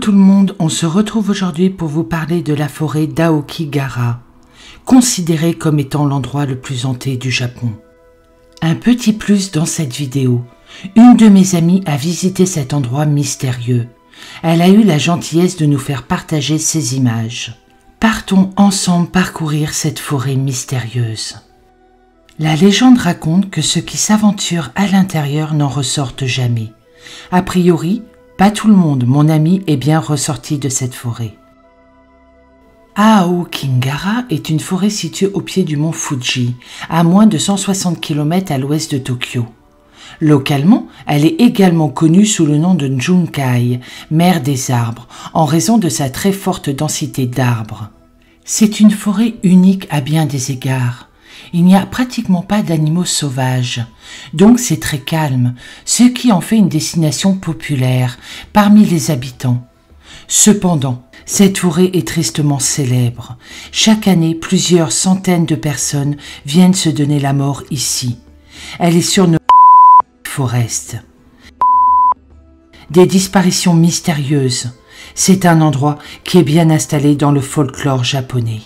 tout le monde, on se retrouve aujourd'hui pour vous parler de la forêt d'Aokigahara, considérée comme étant l'endroit le plus hanté du Japon. Un petit plus dans cette vidéo, une de mes amies a visité cet endroit mystérieux. Elle a eu la gentillesse de nous faire partager ses images. Partons ensemble parcourir cette forêt mystérieuse. La légende raconte que ceux qui s'aventurent à l'intérieur n'en ressortent jamais. A priori, pas tout le monde, mon ami, est bien ressorti de cette forêt. Aokigahara est une forêt située au pied du mont Fuji, à moins de 160 km à l'ouest de Tokyo. Localement, elle est également connue sous le nom de Junkai, mer des arbres, en raison de sa très forte densité d'arbres. C'est une forêt unique à bien des égards. Il n'y a pratiquement pas d'animaux sauvages, donc c'est très calme, ce qui en fait une destination populaire parmi les habitants. Cependant, cette forêt est tristement célèbre. Chaque année, plusieurs centaines de personnes viennent se donner la mort ici. Elle est surnommée Forest. Des disparitions mystérieuses. C'est un endroit qui est bien installé dans le folklore japonais.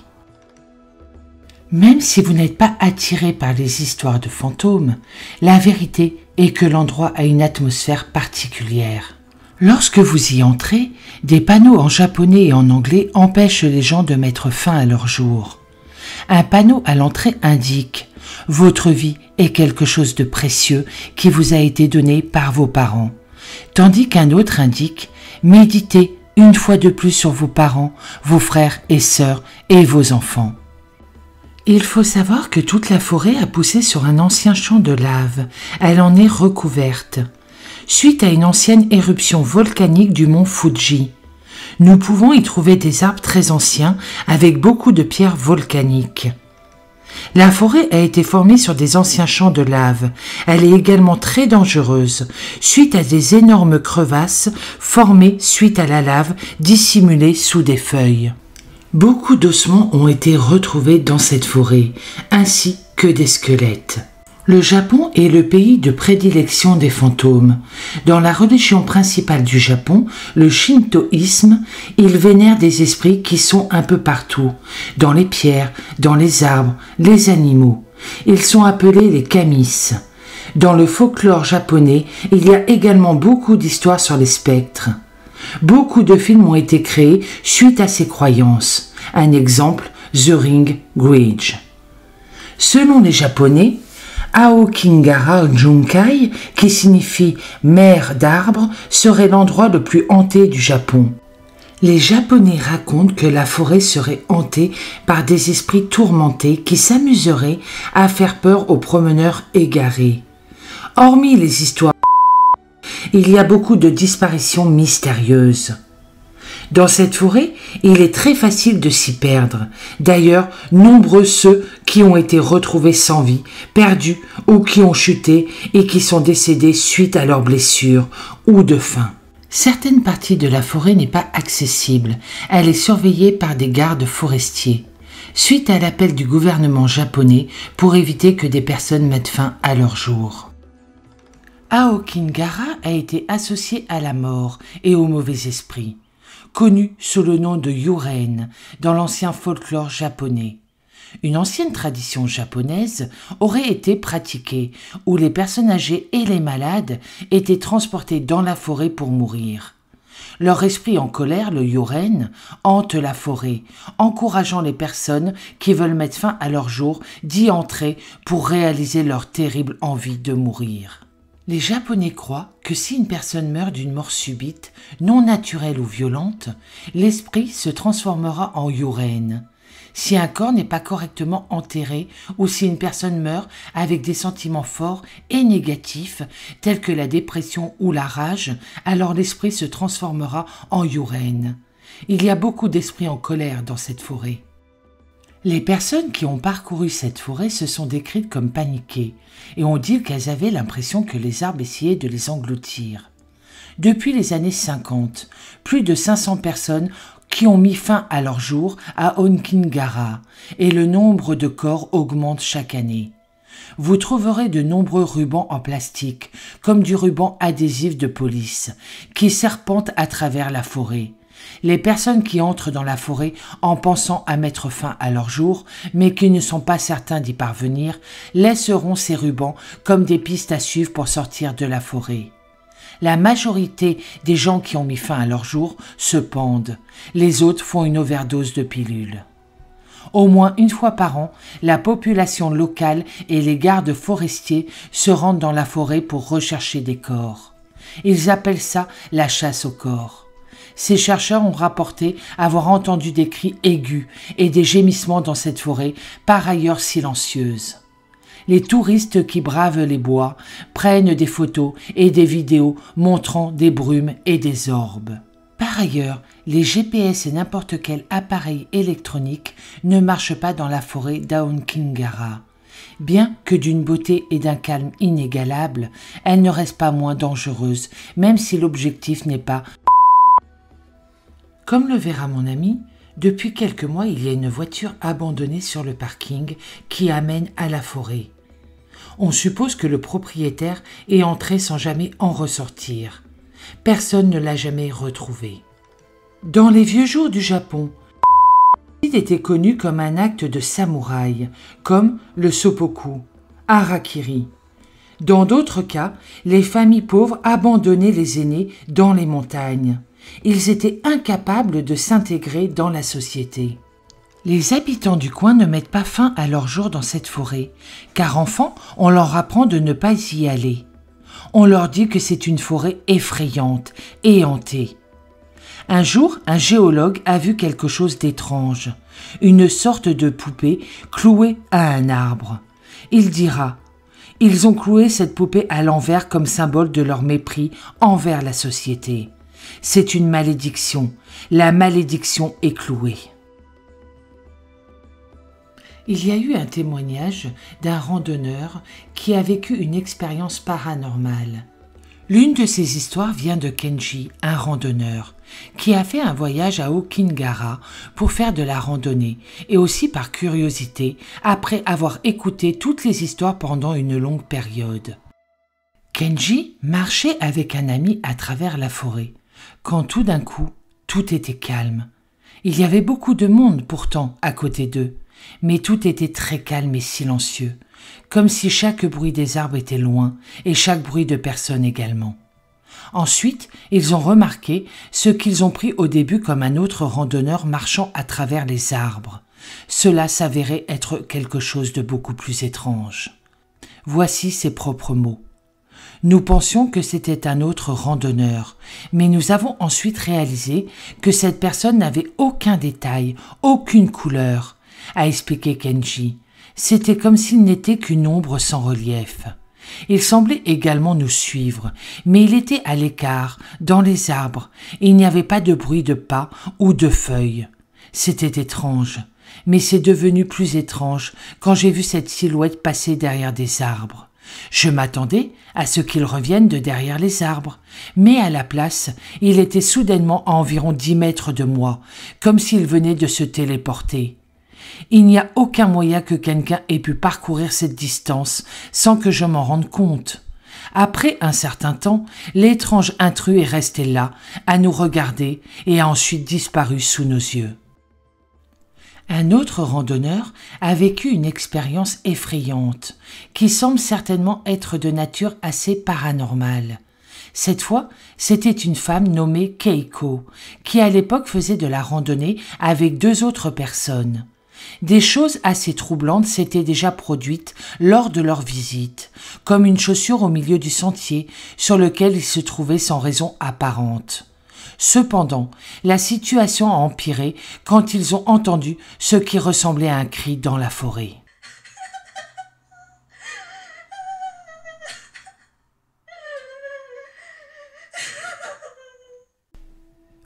Même si vous n'êtes pas attiré par les histoires de fantômes, la vérité est que l'endroit a une atmosphère particulière. Lorsque vous y entrez, des panneaux en japonais et en anglais empêchent les gens de mettre fin à leur jour. Un panneau à l'entrée indique « Votre vie est quelque chose de précieux qui vous a été donné par vos parents », tandis qu'un autre indique « Méditez une fois de plus sur vos parents, vos frères et sœurs et vos enfants ». Il faut savoir que toute la forêt a poussé sur un ancien champ de lave. Elle en est recouverte. Suite à une ancienne éruption volcanique du mont Fuji, nous pouvons y trouver des arbres très anciens avec beaucoup de pierres volcaniques. La forêt a été formée sur des anciens champs de lave. Elle est également très dangereuse, suite à des énormes crevasses formées suite à la lave dissimulée sous des feuilles. Beaucoup d'ossements ont été retrouvés dans cette forêt, ainsi que des squelettes. Le Japon est le pays de prédilection des fantômes. Dans la religion principale du Japon, le shintoïsme, il vénère des esprits qui sont un peu partout, dans les pierres, dans les arbres, les animaux. Ils sont appelés les kamis. Dans le folklore japonais, il y a également beaucoup d'histoires sur les spectres. Beaucoup de films ont été créés suite à ces croyances. Un exemple, The Ring Bridge. Selon les Japonais, Aokigahara Junkai, qui signifie mer d'arbres, serait l'endroit le plus hanté du Japon. Les Japonais racontent que la forêt serait hantée par des esprits tourmentés qui s'amuseraient à faire peur aux promeneurs égarés. Hormis les histoires, il y a beaucoup de disparitions mystérieuses. Dans cette forêt, il est très facile de s'y perdre. D'ailleurs, nombreux ceux qui ont été retrouvés sans vie, perdus ou qui ont chuté et qui sont décédés suite à leurs blessures ou de faim. Certaines parties de la forêt n'est pas accessible. Elle est surveillée par des gardes forestiers, suite à l'appel du gouvernement japonais pour éviter que des personnes mettent fin à leur jour. Aokigahara a été associé à la mort et aux mauvais esprits, connu sous le nom de Yuren dans l'ancien folklore japonais. Une ancienne tradition japonaise aurait été pratiquée où les personnes âgées et les malades étaient transportés dans la forêt pour mourir. Leur esprit en colère, le Yuren, hante la forêt, encourageant les personnes qui veulent mettre fin à leur jour d'y entrer pour réaliser leur terrible envie de mourir. Les Japonais croient que si une personne meurt d'une mort subite, non naturelle ou violente, l'esprit se transformera en Yuren. Si un corps n'est pas correctement enterré ou si une personne meurt avec des sentiments forts et négatifs tels que la dépression ou la rage, alors l'esprit se transformera en Yuren. Il y a beaucoup d'esprits en colère dans cette forêt. Les personnes qui ont parcouru cette forêt se sont décrites comme paniquées et on dit qu'elles avaient l'impression que les arbres essayaient de les engloutir. Depuis les années 50, plus de 500 personnes qui ont mis fin à leur jour à Aokigahara et le nombre de corps augmente chaque année. Vous trouverez de nombreux rubans en plastique, comme du ruban adhésif de police, qui serpentent à travers la forêt. Les personnes qui entrent dans la forêt en pensant à mettre fin à leur jour, mais qui ne sont pas certains d'y parvenir, laisseront ces rubans comme des pistes à suivre pour sortir de la forêt. La majorité des gens qui ont mis fin à leur jour se pendent, les autres font une overdose de pilules. Au moins une fois par an, la population locale et les gardes forestiers se rendent dans la forêt pour rechercher des corps. Ils appellent ça la chasse aux corps. Ces chercheurs ont rapporté avoir entendu des cris aigus et des gémissements dans cette forêt, par ailleurs silencieuse. Les touristes qui bravent les bois prennent des photos et des vidéos montrant des brumes et des orbes. Par ailleurs, les GPS et n'importe quel appareil électronique ne marchent pas dans la forêt d'Aokigahara. Bien que d'une beauté et d'un calme inégalables, elle ne reste pas moins dangereuse, même si l'objectif n'est pas... Comme le verra mon ami, depuis quelques mois, il y a une voiture abandonnée sur le parking qui amène à la forêt. On suppose que le propriétaire est entré sans jamais en ressortir. Personne ne l'a jamais retrouvé. Dans les vieux jours du Japon, il était connu comme un acte de samouraï, comme le seppuku, harakiri. Dans d'autres cas, les familles pauvres abandonnaient les aînés dans les montagnes. Ils étaient incapables de s'intégrer dans la société. Les habitants du coin ne mettent pas fin à leur jour dans cette forêt, car enfants, on leur apprend de ne pas y aller. On leur dit que c'est une forêt effrayante et hantée. Un jour, un géologue a vu quelque chose d'étrange, une sorte de poupée clouée à un arbre. Il dira « Ils ont cloué cette poupée à l'envers comme symbole de leur mépris envers la société. C'est une malédiction. La malédiction est clouée. » Il y a eu un témoignage d'un randonneur qui a vécu une expérience paranormale. L'une de ces histoires vient de Kenji, un randonneur, qui a fait un voyage à Aokigahara pour faire de la randonnée et aussi par curiosité après avoir écouté toutes les histoires pendant une longue période. Kenji marchait avec un ami à travers la forêt, quand tout d'un coup, tout était calme. Il y avait beaucoup de monde pourtant à côté d'eux, mais tout était très calme et silencieux, comme si chaque bruit des arbres était loin et chaque bruit de personne également. Ensuite, ils ont remarqué ce qu'ils ont pris au début comme un autre randonneur marchant à travers les arbres. Cela s'avérait être quelque chose de beaucoup plus étrange. Voici ses propres mots. Nous pensions que c'était un autre randonneur, mais nous avons ensuite réalisé que cette personne n'avait aucun détail, aucune couleur, a expliqué Kenji. C'était comme s'il n'était qu'une ombre sans relief. Il semblait également nous suivre, mais il était à l'écart, dans les arbres, et il n'y avait pas de bruit de pas ou de feuilles. C'était étrange, mais c'est devenu plus étrange quand j'ai vu cette silhouette passer derrière des arbres. Je m'attendais à ce qu'il revienne de derrière les arbres, mais à la place, il était soudainement à environ 10 mètres de moi, comme s'il venait de se téléporter. Il n'y a aucun moyen que quelqu'un ait pu parcourir cette distance sans que je m'en rende compte. Après un certain temps, l'étrange intrus est resté là, à nous regarder et a ensuite disparu sous nos yeux. Un autre randonneur a vécu une expérience effrayante, qui semble certainement être de nature assez paranormale. Cette fois, c'était une femme nommée Keiko, qui à l'époque faisait de la randonnée avec 2 autres personnes. Des choses assez troublantes s'étaient déjà produites lors de leur visite, comme une chaussure au milieu du sentier sur lequel ils se trouvaient sans raison apparente. Cependant, la situation a empiré quand ils ont entendu ce qui ressemblait à un cri dans la forêt.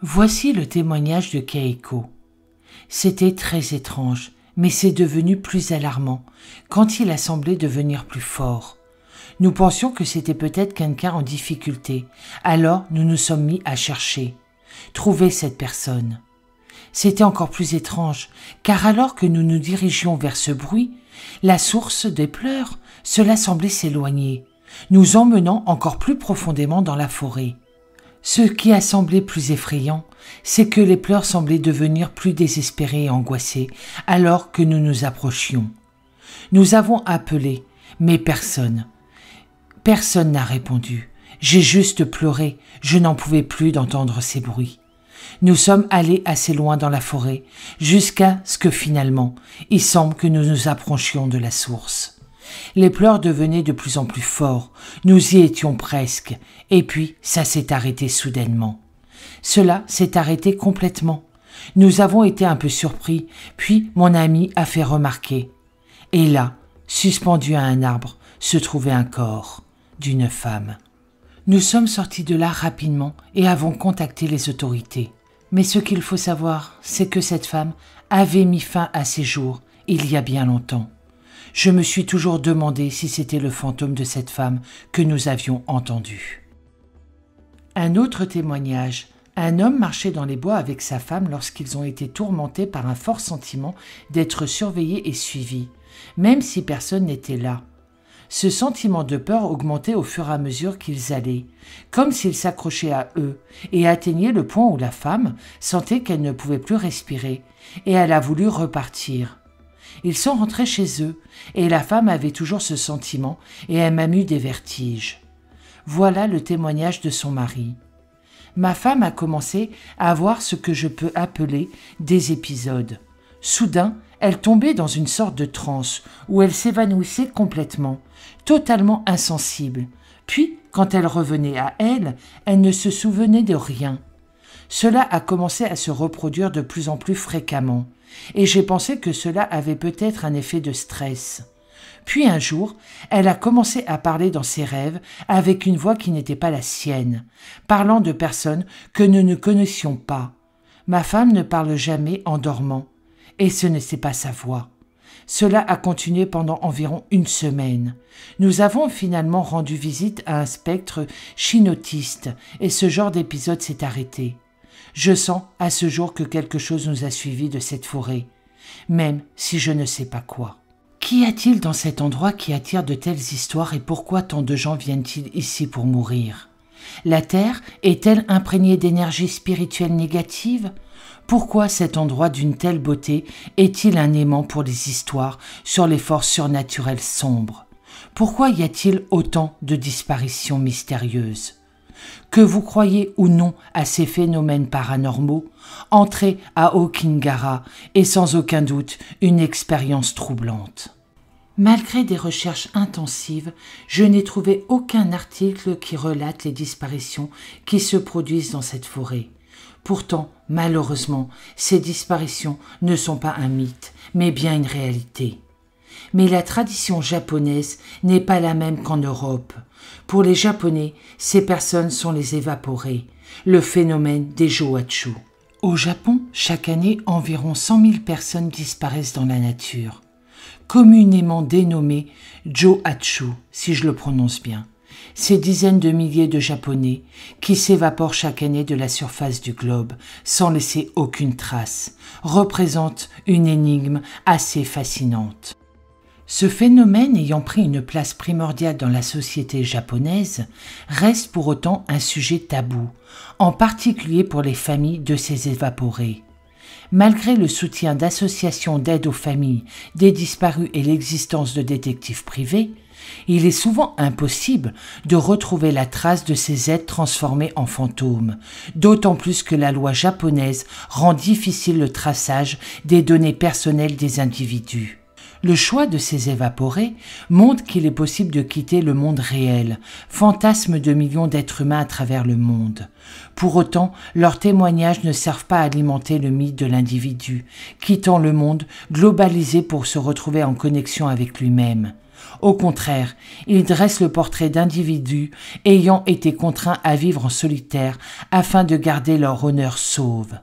Voici le témoignage de Keiko. C'était très étrange, mais c'est devenu plus alarmant quand il a semblé devenir plus fort. Nous pensions que c'était peut-être quelqu'un en difficulté, alors nous nous sommes mis à chercher, trouver cette personne. C'était encore plus étrange, car alors que nous nous dirigions vers ce bruit, la source des pleurs, cela semblait s'éloigner, nous emmenant encore plus profondément dans la forêt. Ce qui a semblé plus effrayant, c'est que les pleurs semblaient devenir plus désespérés et angoissés alors que nous nous approchions. Nous avons appelé, mais personne n'a répondu. J'ai juste pleuré, je n'en pouvais plus d'entendre ces bruits. Nous sommes allés assez loin dans la forêt, jusqu'à ce que finalement, il semble que nous nous approchions de la source. Les pleurs devenaient de plus en plus forts, nous y étions presque, et puis ça s'est arrêté soudainement. Cela s'est arrêté complètement. Nous avons été un peu surpris, puis mon ami a fait remarquer. Et là, suspendu à un arbre, se trouvait un corps d'une femme. Nous sommes sortis de là rapidement et avons contacté les autorités. Mais ce qu'il faut savoir, c'est que cette femme avait mis fin à ses jours il y a bien longtemps. Je me suis toujours demandé si c'était le fantôme de cette femme que nous avions entendu. Un autre témoignage. Un homme marchait dans les bois avec sa femme lorsqu'ils ont été tourmentés par un fort sentiment d'être surveillés et suivis, même si personne n'était là. Ce sentiment de peur augmentait au fur et à mesure qu'ils allaient, comme s'il s'accrochait à eux, et atteignait le point où la femme sentait qu'elle ne pouvait plus respirer, et elle a voulu repartir. Ils sont rentrés chez eux, et la femme avait toujours ce sentiment, et elle m'a eu des vertiges. Voilà le témoignage de son mari. Ma femme a commencé à avoir ce que je peux appeler des épisodes. Soudain, elle tombait dans une sorte de transe où elle s'évanouissait complètement, totalement insensible. Puis, quand elle revenait à elle, elle ne se souvenait de rien. Cela a commencé à se reproduire de plus en plus fréquemment, et j'ai pensé que cela avait peut-être un effet de stress. Puis un jour, elle a commencé à parler dans ses rêves avec une voix qui n'était pas la sienne, parlant de personnes que nous ne connaissions pas. Ma femme ne parle jamais en dormant, et ce n'était pas sa voix. Cela a continué pendant environ une semaine. Nous avons finalement rendu visite à un spectre chinotiste, et ce genre d'épisode s'est arrêté. Je sens à ce jour que quelque chose nous a suivis de cette forêt, même si je ne sais pas quoi. Qu'y a-t-il dans cet endroit qui attire de telles histoires et pourquoi tant de gens viennent-ils ici pour mourir? La terre est-elle imprégnée d'énergie spirituelle négative? Pourquoi cet endroit d'une telle beauté est-il un aimant pour les histoires sur les forces surnaturelles sombres? Pourquoi y a-t-il autant de disparitions mystérieuses? Que vous croyez ou non à ces phénomènes paranormaux, entrez à Aokingara est sans aucun doute une expérience troublante. Malgré des recherches intensives, je n'ai trouvé aucun article qui relate les disparitions qui se produisent dans cette forêt. Pourtant, malheureusement, ces disparitions ne sont pas un mythe, mais bien une réalité. Mais la tradition japonaise n'est pas la même qu'en Europe. Pour les Japonais, ces personnes sont les évaporées, le phénomène des Joachu. Au Japon, chaque année, environ 100 000 personnes disparaissent dans la nature, communément dénommées Joachu, si je le prononce bien. Ces dizaines de milliers de Japonais qui s'évaporent chaque année de la surface du globe sans laisser aucune trace représentent une énigme assez fascinante. Ce phénomène ayant pris une place primordiale dans la société japonaise reste pour autant un sujet tabou, en particulier pour les familles de ces évaporés. Malgré le soutien d'associations d'aide aux familles des disparus et l'existence de détectives privés, il est souvent impossible de retrouver la trace de ces êtres transformés en fantômes, d'autant plus que la loi japonaise rend difficile le traçage des données personnelles des individus. Le choix de ces évaporés montre qu'il est possible de quitter le monde réel, fantasme de millions d'êtres humains à travers le monde. Pour autant, leurs témoignages ne servent pas à alimenter le mythe de l'individu, quittant le monde globalisé pour se retrouver en connexion avec lui-même. Au contraire, ils dressent le portrait d'individus ayant été contraints à vivre en solitaire afin de garder leur honneur sauve.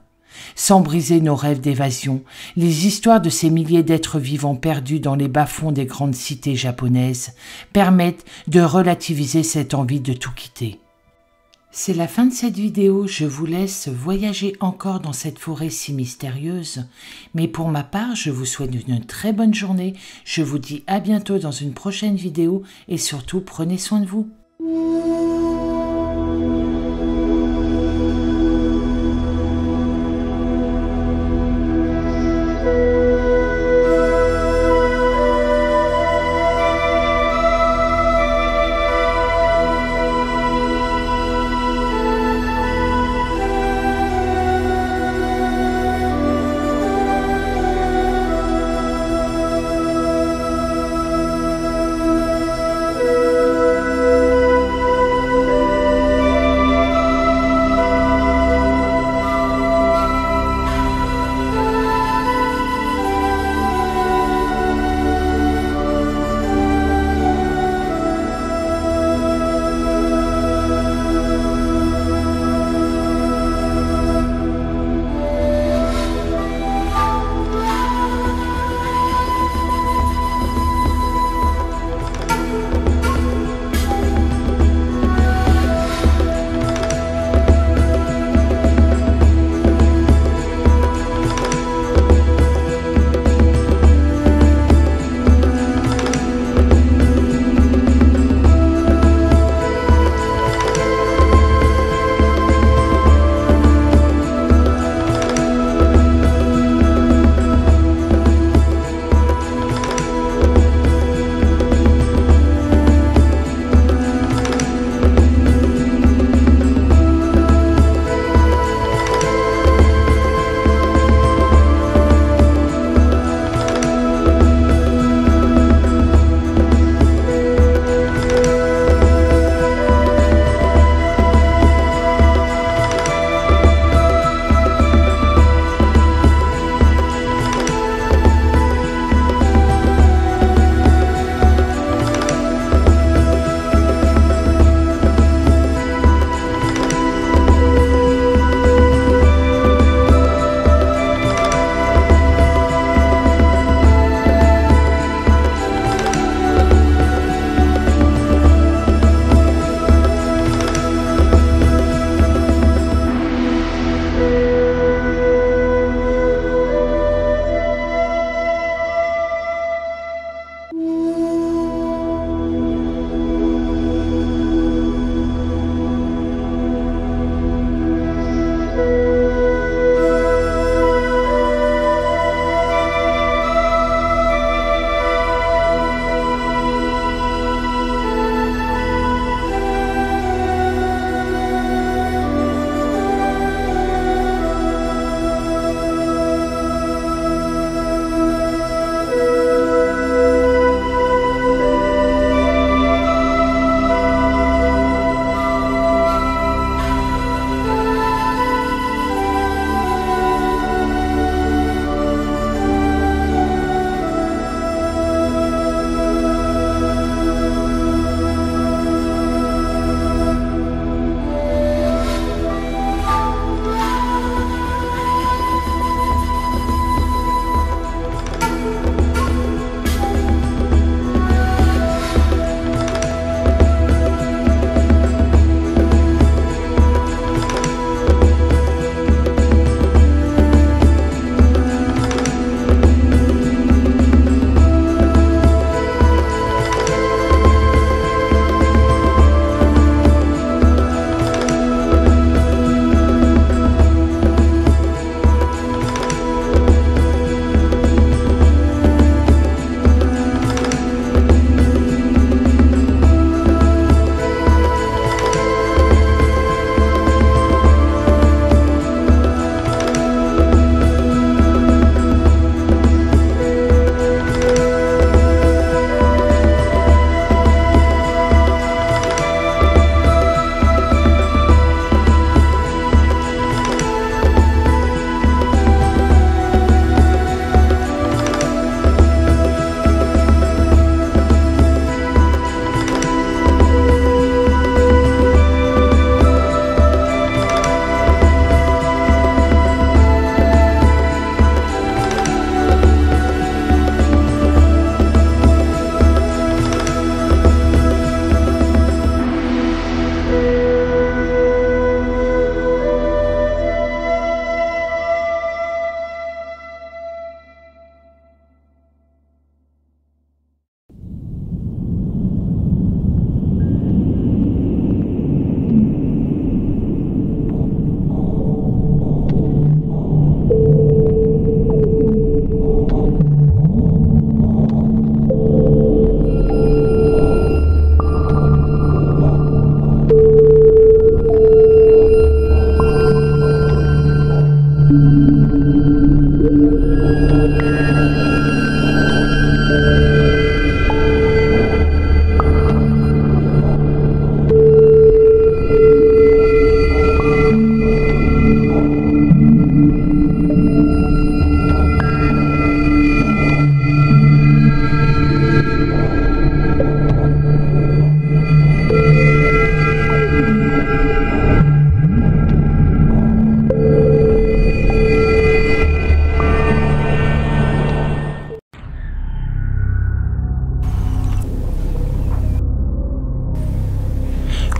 Sans briser nos rêves d'évasion, les histoires de ces milliers d'êtres vivants perdus dans les bas-fonds des grandes cités japonaises permettent de relativiser cette envie de tout quitter. C'est la fin de cette vidéo, je vous laisse voyager encore dans cette forêt si mystérieuse, mais pour ma part, je vous souhaite une très bonne journée, je vous dis à bientôt dans une prochaine vidéo et surtout prenez soin de vous.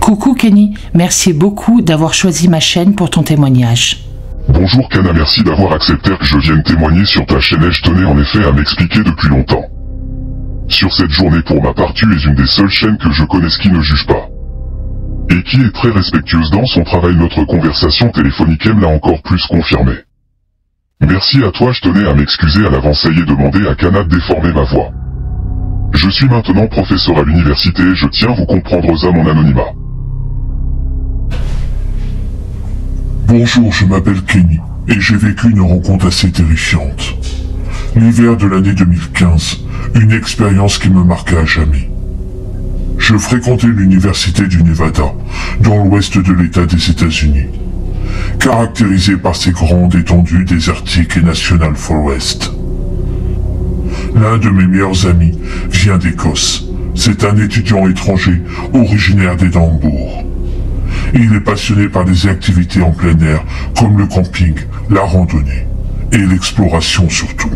Coucou Kenny, merci beaucoup d'avoir choisi ma chaîne pour ton témoignage. Bonjour Kana, merci d'avoir accepté que je vienne témoigner sur ta chaîne et je tenais en effet à m'expliquer depuis longtemps. Sur cette journée pour ma part, tu es une des seules chaînes que je connaisse qui ne juge pas. Et qui est très respectueuse dans son travail. Notre conversation téléphonique l'a encore plus confirmé. Merci à toi, je tenais à m'excuser à l'avance et demander à Kana de déformer ma voix. Je suis maintenant professeur à l'université et je tiens à vous comprendre à mon anonymat. Bonjour, je m'appelle Kenny, et j'ai vécu une rencontre assez terrifiante. L'hiver de l'année 2015, une expérience qui me marqua à jamais. Je fréquentais l'université du Nevada, dans l'ouest de l'État des États-Unis, caractérisée par ses grandes étendues désertiques et national forest. L'un de mes meilleurs amis vient d'Écosse. C'est un étudiant étranger originaire d'Édimbourg. Il est passionné par les activités en plein air, comme le camping, la randonnée, et l'exploration surtout.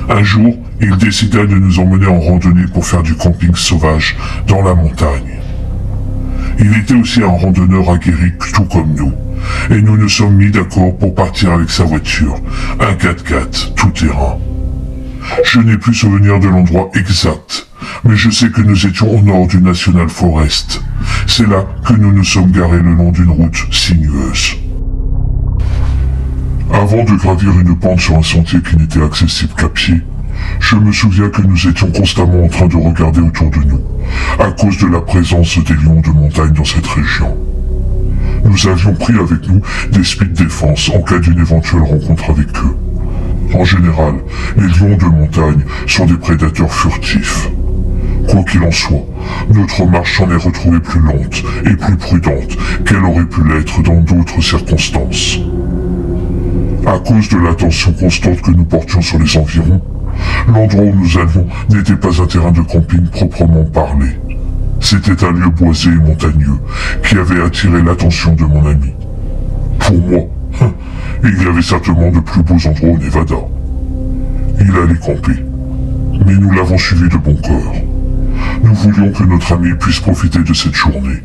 Un jour, il décida de nous emmener en randonnée pour faire du camping sauvage dans la montagne. Il était aussi un randonneur aguerri tout comme nous, et nous nous sommes mis d'accord pour partir avec sa voiture, un 4x4 tout-terrain. Je n'ai plus souvenir de l'endroit exact, mais je sais que nous étions au nord du National Forest. C'est là que nous nous sommes garés le long d'une route sinueuse. Avant de gravir une pente sur un sentier qui n'était accessible qu'à pied, je me souviens que nous étions constamment en train de regarder autour de nous, à cause de la présence des lions de montagne dans cette région. Nous avions pris avec nous des speed défense en cas d'une éventuelle rencontre avec eux. En général, les lions de montagne sont des prédateurs furtifs. Quoi qu'il en soit, notre marche s'en est retrouvée plus lente et plus prudente qu'elle aurait pu l'être dans d'autres circonstances. À cause de l'attention constante que nous portions sur les environs, l'endroit où nous allions n'était pas un terrain de camping proprement parlé. C'était un lieu boisé et montagneux qui avait attiré l'attention de mon ami. Pour moi, il y avait certainement de plus beaux endroits au Nevada. Il allait camper, mais nous l'avons suivi de bon cœur. Nous voulions que notre ami puisse profiter de cette journée.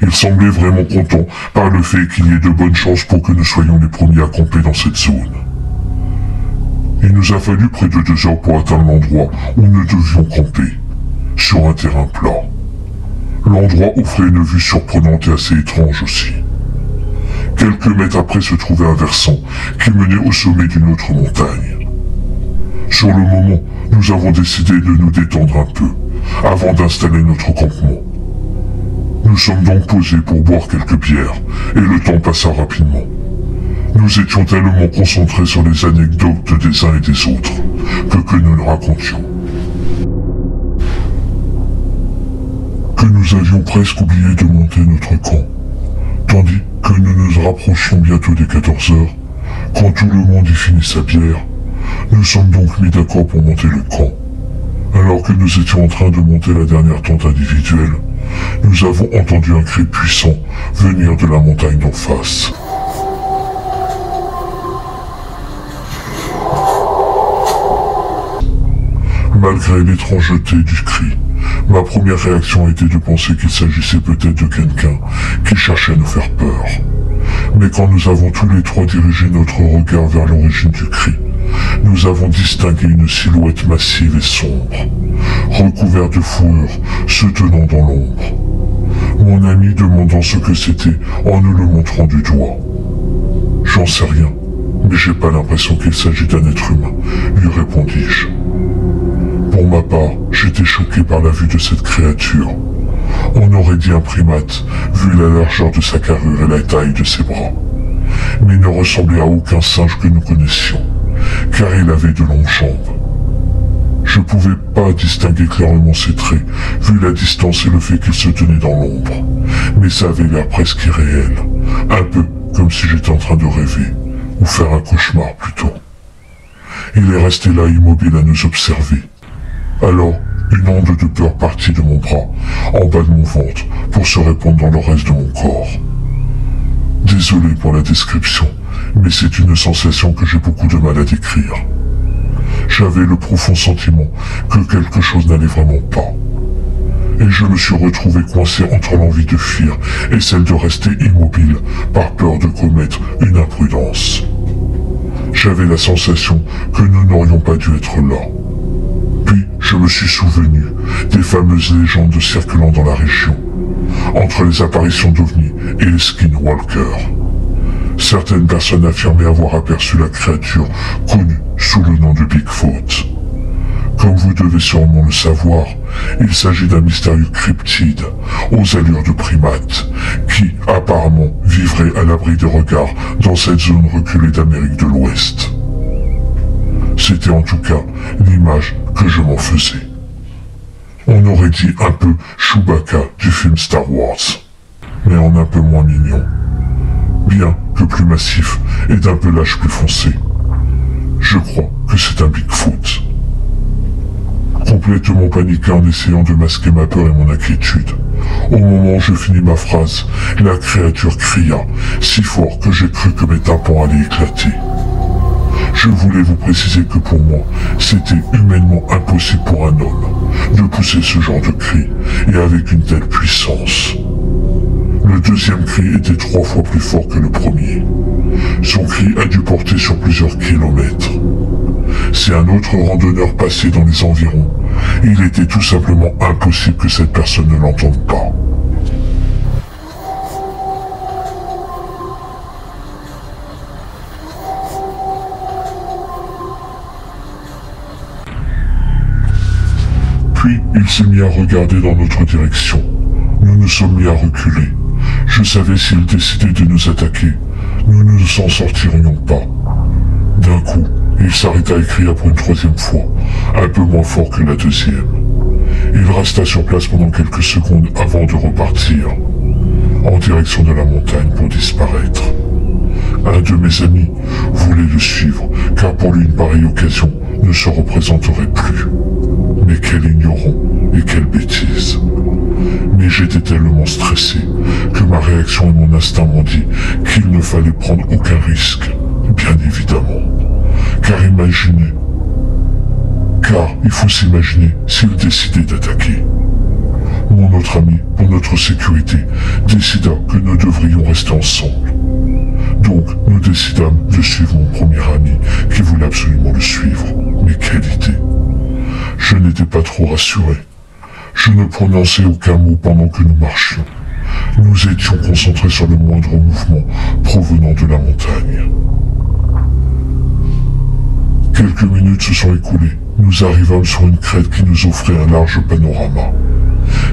Il semblait vraiment content par le fait qu'il y ait de bonnes chances pour que nous soyons les premiers à camper dans cette zone. Il nous a fallu près de 2 heures pour atteindre l'endroit où nous devions camper, sur un terrain plat. L'endroit offrait une vue surprenante et assez étrange aussi. Quelques mètres après se trouvait un versant qui menait au sommet d'une autre montagne. Sur le moment, nous avons décidé de nous détendre un peu, avant d'installer notre campement. Nous sommes donc posés pour boire quelques bières, et le temps passa rapidement. Nous étions tellement concentrés sur les anecdotes des uns et des autres, que nous le racontions. Que nous avions presque oublié de monter notre camp, tandis que nous nous rapprochions bientôt des 14 heures, quand tout le monde y finit sa bière. Nous sommes donc mis d'accord pour monter le camp. Alors que nous étions en train de monter la dernière tente individuelle, nous avons entendu un cri puissant venir de la montagne d'en face. Malgré l'étrangeté du cri, ma première réaction était de penser qu'il s'agissait peut-être de quelqu'un qui cherchait à nous faire peur. Mais quand nous avons tous les trois dirigé notre regard vers l'origine du cri, nous avons distingué une silhouette massive et sombre, recouverte de fourrure, se tenant dans l'ombre. Mon ami demandant ce que c'était en nous le montrant du doigt. J'en sais rien, mais j'ai pas l'impression qu'il s'agit d'un être humain, lui répondis-je. Pour ma part, j'étais choqué par la vue de cette créature. On aurait dit un primate, vu la largeur de sa carrure et la taille de ses bras. Mais il ne ressemblait à aucun singe que nous connaissions, car il avait de longues jambes. Je pouvais pas distinguer clairement ses traits, vu la distance et le fait qu'il se tenait dans l'ombre, mais ça avait l'air presque irréel, un peu comme si j'étais en train de rêver, ou faire un cauchemar plutôt. Il est resté là immobile à nous observer. Alors, une onde de peur partit de mon bras, en bas de mon ventre, pour se répandre dans le reste de mon corps. Désolé pour la description, mais c'est une sensation que j'ai beaucoup de mal à décrire. J'avais le profond sentiment que quelque chose n'allait vraiment pas. et je me suis retrouvé coincé entre l'envie de fuir et celle de rester immobile par peur de commettre une imprudence. J'avais la sensation que nous n'aurions pas dû être là. Puis je me suis souvenu des fameuses légendes circulant dans la région, entre les apparitions d'OVNI et les skinwalkers. Certaines personnes affirmaient avoir aperçu la créature connue sous le nom de Bigfoot. Comme vous devez sûrement le savoir, il s'agit d'un mystérieux cryptide aux allures de primate qui, apparemment, vivrait à l'abri des regards dans cette zone reculée d'Amérique de l'Ouest. C'était en tout cas l'image que je m'en faisais. On aurait dit un peu Chewbacca du film Star Wars, mais en un peu moins mignon. Bien que plus massif et d'un pelage plus foncé. Je crois que c'est un Bigfoot. Complètement paniqué en essayant de masquer ma peur et mon inquiétude. Au moment où je finis ma phrase, la créature cria, si fort que j'ai cru que mes tympans allaient éclater. Je voulais vous préciser que pour moi, c'était humainement impossible pour un homme de pousser ce genre de cri, et avec une telle puissance. Le deuxième cri était 3 fois plus fort que le premier. Son cri a dû porter sur plusieurs kilomètres. Si un autre randonneur passait dans les environs, il était tout simplement impossible que cette personne ne l'entende pas. Puis, il s'est mis à regarder dans notre direction. Nous nous sommes mis à reculer. Je savais s'il décidait de nous attaquer, nous ne nous en sortirions pas. D'un coup, il s'arrêta et cria pour une 3e fois, un peu moins fort que la 2e. Il resta sur place pendant quelques secondes avant de repartir, en direction de la montagne pour disparaître. Un de mes amis voulait le suivre, car pour lui une pareille occasion ne se représenterait plus. Mais quel ignorant et quelle bêtise. Mais j'étais tellement stressé que ma réaction et mon instinct m'ont dit qu'il ne fallait prendre aucun risque, bien évidemment. Car il faut s'imaginer s'il décidait d'attaquer. Mon autre ami, pour notre sécurité, décida que nous devrions rester ensemble. Donc, nous décidâmes de suivre mon premier ami qui voulait absolument le suivre. Mais quelle idée! Je n'étais pas trop rassuré. Je ne prononçais aucun mot pendant que nous marchions. Nous étions concentrés sur le moindre mouvement provenant de la montagne. Quelques minutes se sont écoulées. Nous arrivâmes sur une crête qui nous offrait un large panorama.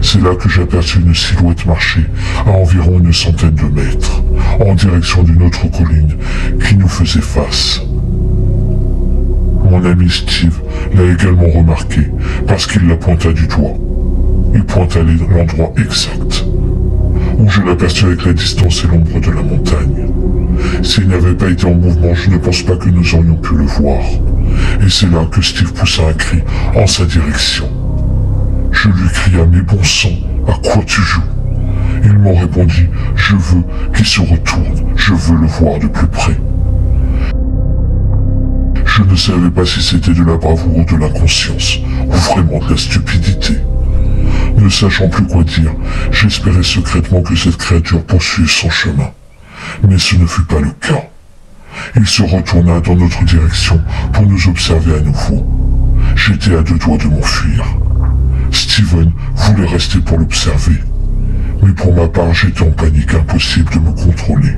C'est là que j'aperçus une silhouette marcher à environ une centaine de mètres, en direction d'une autre colline qui nous faisait face. Mon ami Steve l'a également remarqué parce qu'il la pointa du doigt. Il pointa l'endroit exact, où je l'aperçus avec la distance et l'ombre de la montagne. S'il n'avait pas été en mouvement, je ne pense pas que nous aurions pu le voir. Et c'est là que Steve poussa un cri en sa direction. Je lui cria, mais bon sang, à quoi tu joues? Il m'en répondit, je veux qu'il se retourne, je veux le voir de plus près. Je ne savais pas si c'était de la bravoure ou de l'inconscience, ou vraiment de la stupidité. Ne sachant plus quoi dire, j'espérais secrètement que cette créature poursuive son chemin. Mais ce ne fut pas le cas. Il se retourna dans notre direction pour nous observer à nouveau. J'étais à 2 doigts de m'enfuir. Steven voulait rester pour l'observer. Mais pour ma part, j'étais en panique, impossible de me contrôler.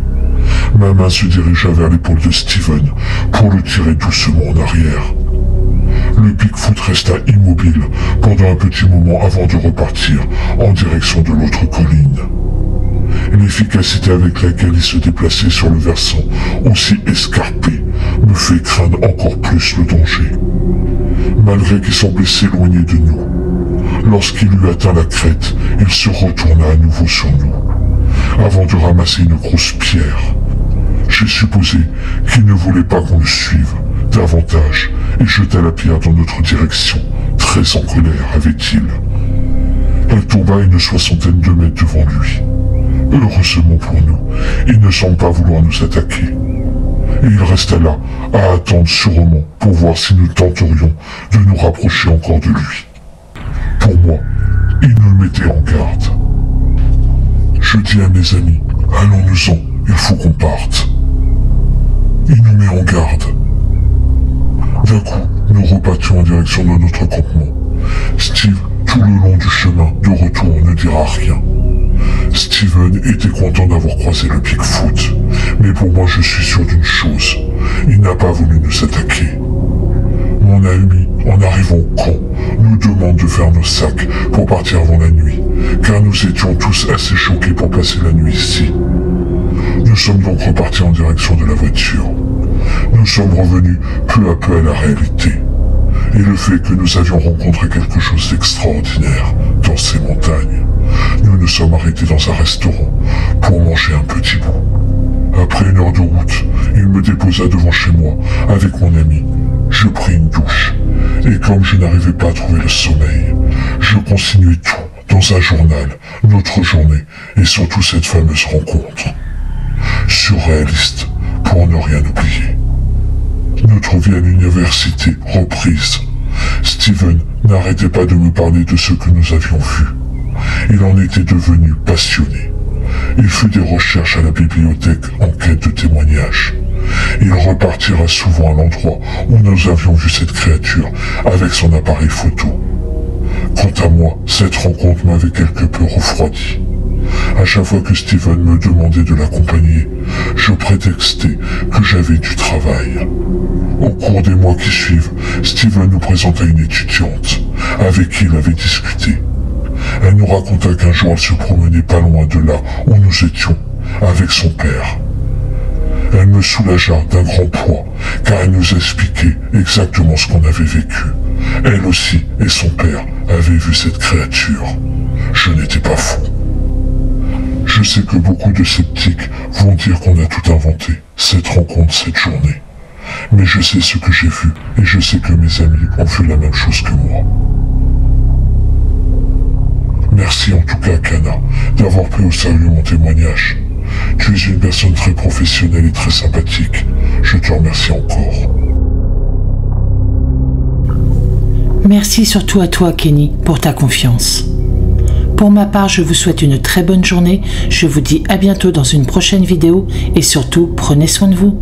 Ma main se dirigea vers l'épaule de Steven pour le tirer doucement en arrière. Le Bigfoot resta immobile pendant un petit moment avant de repartir en direction de l'autre colline. L'efficacité avec laquelle il se déplaçait sur le versant aussi escarpé me fait craindre encore plus le danger. Malgré qu'il semblait s'éloigner de nous, lorsqu'il eut atteint la crête, il se retourna à nouveau sur nous, avant de ramasser une grosse pierre. J'ai supposé qu'il ne voulait pas qu'on le suive davantage et jeta la pierre dans notre direction, très en colère, avait-il. Elle tomba à une 60aine de mètres devant lui. Heureusement pour nous, il ne semble pas vouloir nous attaquer. Et il resta là, à attendre sûrement pour voir si nous tenterions de nous rapprocher encore de lui. Pour moi, Il nous mettait en garde. Je dis à mes amis, allons-nous-en, il faut qu'on parte. Il nous met en garde. D'un coup, nous repartions en direction de notre campement. Steve, tout le long du chemin de retour, ne dira rien. Steven était content d'avoir croisé le Bigfoot, mais pour moi je suis sûr d'une chose, il n'a pas voulu nous attaquer. Mon ami, en arrivant au camp, nous demande de faire nos sacs pour partir avant la nuit, car nous étions tous assez choqués pour passer la nuit ici. Nous sommes donc repartis en direction de la voiture. Nous sommes revenus peu à peu à la réalité. Et le fait que nous avions rencontré quelque chose d'extraordinaire dans ces montagnes. Nous nous sommes arrêtés dans un restaurant pour manger un petit bout. Après 1 heure de route, il me déposa devant chez moi avec mon ami. Je pris une douche. Et comme je n'arrivais pas à trouver le sommeil, je continuais tout dans un journal, notre journée et surtout cette fameuse rencontre. Surréaliste, pour ne rien oublier. Notre vie à l'université reprise. Steven n'arrêtait pas de me parler de ce que nous avions vu. Il en était devenu passionné. Il fit des recherches à la bibliothèque en quête de témoignages. Il repartira souvent à l'endroit où nous avions vu cette créature avec son appareil photo. Quant à moi, cette rencontre m'avait quelque peu refroidi. À chaque fois que Steven me demandait de l'accompagner, je prétextais que j'avais du travail. Au cours des mois qui suivent, Steven nous présenta une étudiante avec qui il avait discuté. Elle nous raconta qu'un jour elle se promenait pas loin de là où nous étions, avec son père. Elle me soulagea d'un grand poids, car elle nous expliquait exactement ce qu'on avait vécu. Elle aussi et son père avaient vu cette créature. Je n'étais pas fou. Je sais que beaucoup de sceptiques vont dire qu'on a tout inventé, cette rencontre, cette journée. Mais je sais ce que j'ai vu, et je sais que mes amis ont vu la même chose que moi. Merci en tout cas, Kana, d'avoir pris au sérieux mon témoignage. Tu es une personne très professionnelle et très sympathique. Je te remercie encore. Merci surtout à toi, Kenny, pour ta confiance. Pour ma part, je vous souhaite une très bonne journée. Je vous dis à bientôt dans une prochaine vidéo et surtout, prenez soin de vous.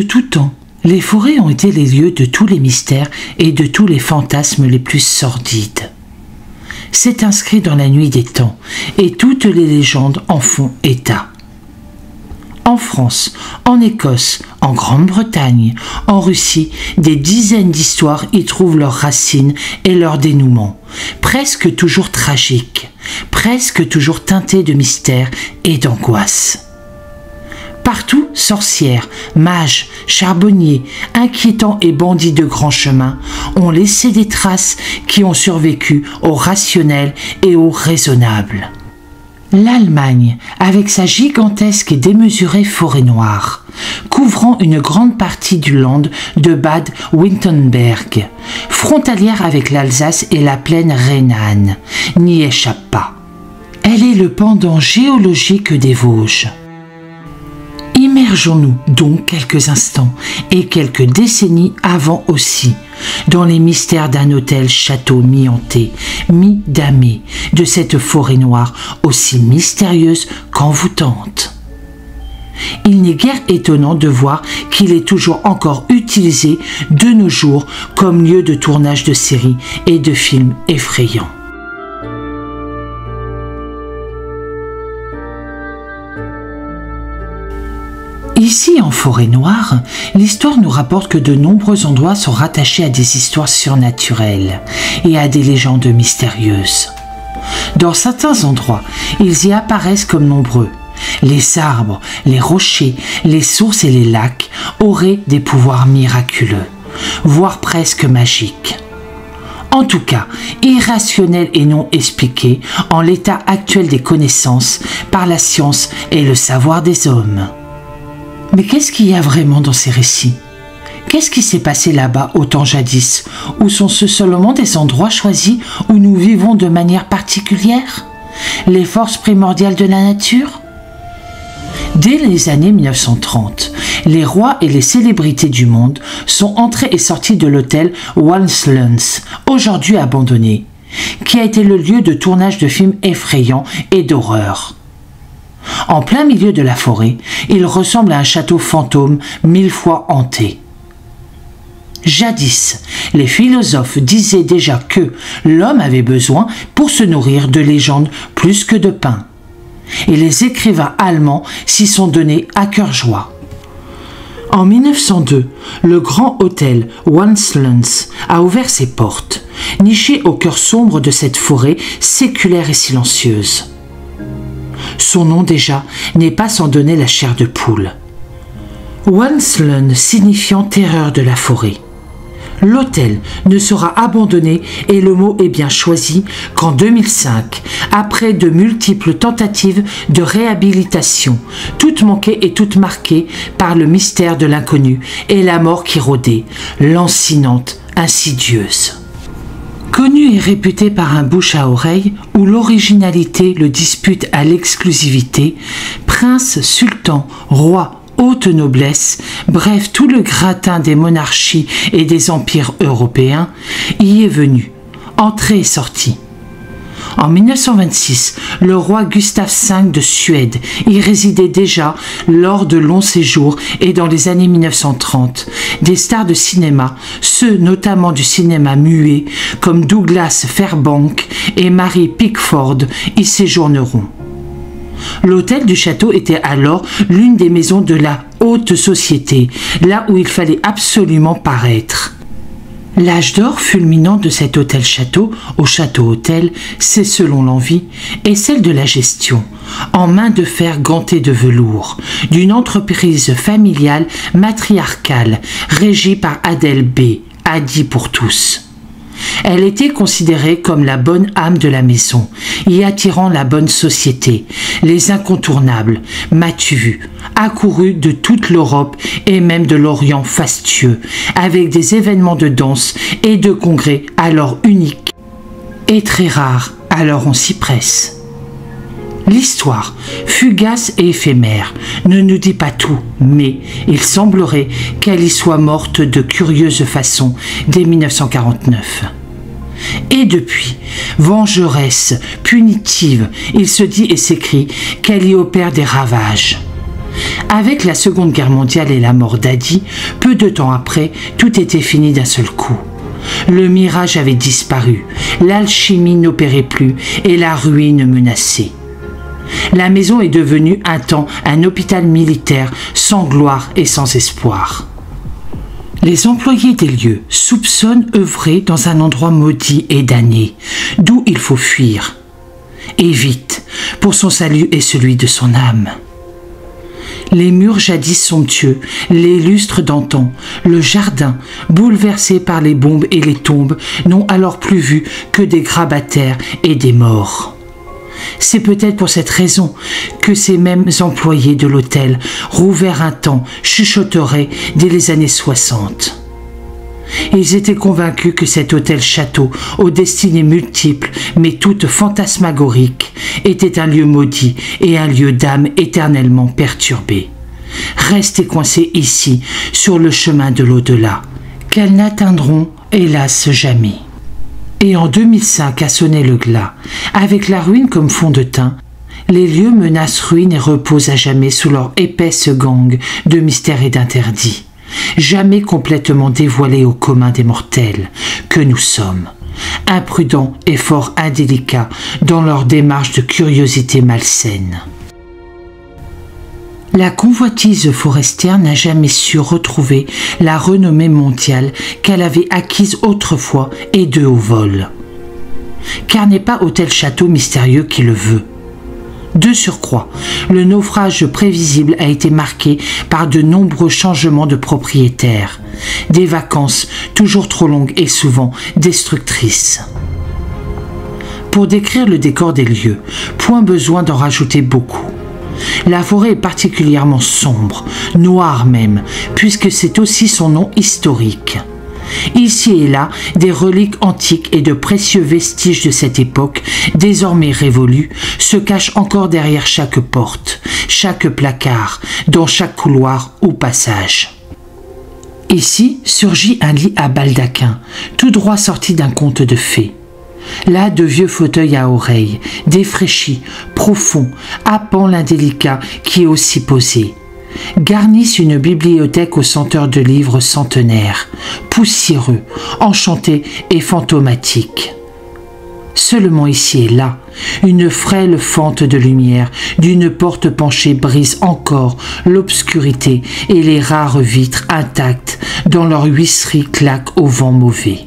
De tout temps, les forêts ont été les lieux de tous les mystères et de tous les fantasmes les plus sordides. C'est inscrit dans la nuit des temps, et toutes les légendes en font état. En France, en Écosse, en Grande-Bretagne, en Russie, des dizaines d'histoires y trouvent leurs racines et leur dénouement, presque toujours tragiques, presque toujours teintés de mystère et d'angoisse. Partout, sorcières, mages, charbonniers, inquiétants et bandits de grands chemins ont laissé des traces qui ont survécu au rationnel et au raisonnable. L'Allemagne, avec sa gigantesque et démesurée forêt noire, couvrant une grande partie du land de Bade-Württemberg, frontalière avec l'Alsace et la plaine rhénane, n'y échappe pas. Elle est le pendant géologique des Vosges. Immergeons-nous donc quelques instants et quelques décennies avant aussi dans les mystères d'un hôtel-château mi-hanté, mi-damé de cette forêt noire aussi mystérieuse qu'envoûtante. Il n'est guère étonnant de voir qu'il est toujours encore utilisé de nos jours comme lieu de tournage de séries et de films effrayants. Ici, en Forêt Noire, l'histoire nous rapporte que de nombreux endroits sont rattachés à des histoires surnaturelles et à des légendes mystérieuses. Dans certains endroits, ils y apparaissent comme nombreux. Les arbres, les rochers, les sources et les lacs auraient des pouvoirs miraculeux, voire presque magiques. En tout cas, irrationnels et non expliqués en l'état actuel des connaissances par la science et le savoir des hommes. Mais qu'est-ce qu'il y a vraiment dans ces récits? Qu'est-ce qui s'est passé là-bas au temps jadis? Ou sont-ce seulement des endroits choisis où nous vivons de manière particulière? Les forces primordiales de la nature? Dès les années 1930, les rois et les célébrités du monde sont entrés et sortis de l'hôtel Walslunds, aujourd'hui abandonné, qui a été le lieu de tournage de films effrayants et d'horreur. En plein milieu de la forêt, il ressemble à un château fantôme 1000 fois hanté. Jadis, les philosophes disaient déjà que l'homme avait besoin pour se nourrir de légendes plus que de pain. Et les écrivains allemands s'y sont donnés à cœur joie. En 1902, le grand hôtel Walslunds a ouvert ses portes, niché au cœur sombre de cette forêt séculaire et silencieuse. Son nom déjà n'est pas sans donner la chair de poule. Walslunds signifiant terreur de la forêt. L'hôtel ne sera abandonné, et le mot est bien choisi, qu'en 2005, après de multiples tentatives de réhabilitation, toutes manquées et toutes marquées par le mystère de l'inconnu et la mort qui rôdait, lancinante, insidieuse. Connu et réputé par un bouche à oreille, où l'originalité le dispute à l'exclusivité, prince, sultan, roi, haute noblesse, bref tout le gratin des monarchies et des empires européens, y est venu, entré et sorti. En 1926, le roi Gustave V de Suède y résidait déjà lors de longs séjours, et dans les années 1930, des stars de cinéma, ceux notamment du cinéma muet, comme Douglas Fairbanks et Mary Pickford, y séjourneront. L'hôtel du château était alors l'une des maisons de la haute société, là où il fallait absolument paraître. L'âge d'or fulminant de cet hôtel-château au château-hôtel, c'est selon l'envie, et celle de la gestion, en main de fer gantée de velours, d'une entreprise familiale matriarcale, régie par Adèle B., Adi pour tous. Elle était considérée comme la bonne âme de la maison, y attirant la bonne société, les incontournables, m'as-tu vu, accourus de toute l'Europe et même de l'Orient fastueux, avec des événements de danse et de congrès alors uniques et très rares, alors on s'y presse. L'histoire, fugace et éphémère, ne nous dit pas tout, mais il semblerait qu'elle y soit morte de curieuse façon dès 1949. Et depuis, vengeresse, punitive, il se dit et s'écrit qu'elle y opère des ravages. Avec la Seconde Guerre mondiale et la mort d'Adi, peu de temps après, tout était fini d'un seul coup. Le mirage avait disparu, l'alchimie n'opérait plus et la ruine menaçait. La maison est devenue un temps un hôpital militaire sans gloire et sans espoir. Les employés des lieux soupçonnent œuvrer dans un endroit maudit et damné, d'où il faut fuir. Et vite, pour son salut et celui de son âme. Les murs jadis somptueux, les lustres d'antan, le jardin, bouleversé par les bombes et les tombes, n'ont alors plus vu que des grabataires et des morts. C'est peut-être pour cette raison que ces mêmes employés de l'hôtel, rouverts un temps, chuchoteraient dès les années 60. Ils étaient convaincus que cet hôtel-château, aux destinées multiples mais toutes fantasmagoriques, était un lieu maudit et un lieu d'âme éternellement perturbée. Restez coincés ici, sur le chemin de l'au-delà, qu'elles n'atteindront, hélas, jamais. Et en 2005 a sonné le glas, avec la ruine comme fond de teint, les lieux menacent ruine et reposent à jamais sous leur épaisse gangue de mystères et d'interdits. Jamais complètement dévoilés au commun des mortels que nous sommes, imprudents et fort indélicats dans leur démarche de curiosité malsaine. La convoitise forestière n'a jamais su retrouver la renommée mondiale qu'elle avait acquise autrefois et de haut vol. Car n'est pas hôtel-château mystérieux qui le veut. De surcroît, le naufrage prévisible a été marqué par de nombreux changements de propriétaires, des vacances toujours trop longues et souvent destructrices. Pour décrire le décor des lieux, point besoin d'en rajouter beaucoup. La forêt est particulièrement sombre, noire même, puisque c'est aussi son nom historique. Ici et là, des reliques antiques et de précieux vestiges de cette époque, désormais révolus, se cachent encore derrière chaque porte, chaque placard, dans chaque couloir ou passage. Ici surgit un lit à baldaquin, tout droit sorti d'un conte de fées. Là, de vieux fauteuils à oreilles, défraîchis, profonds, happant l'indélicat qui est aussi posé, garnissent une bibliothèque aux senteurs de livres centenaires, poussiéreux, enchantés et fantomatiques. Seulement ici et là, une frêle fente de lumière d'une porte penchée brise encore l'obscurité et les rares vitres intactes dans leur huisserie claquent au vent mauvais.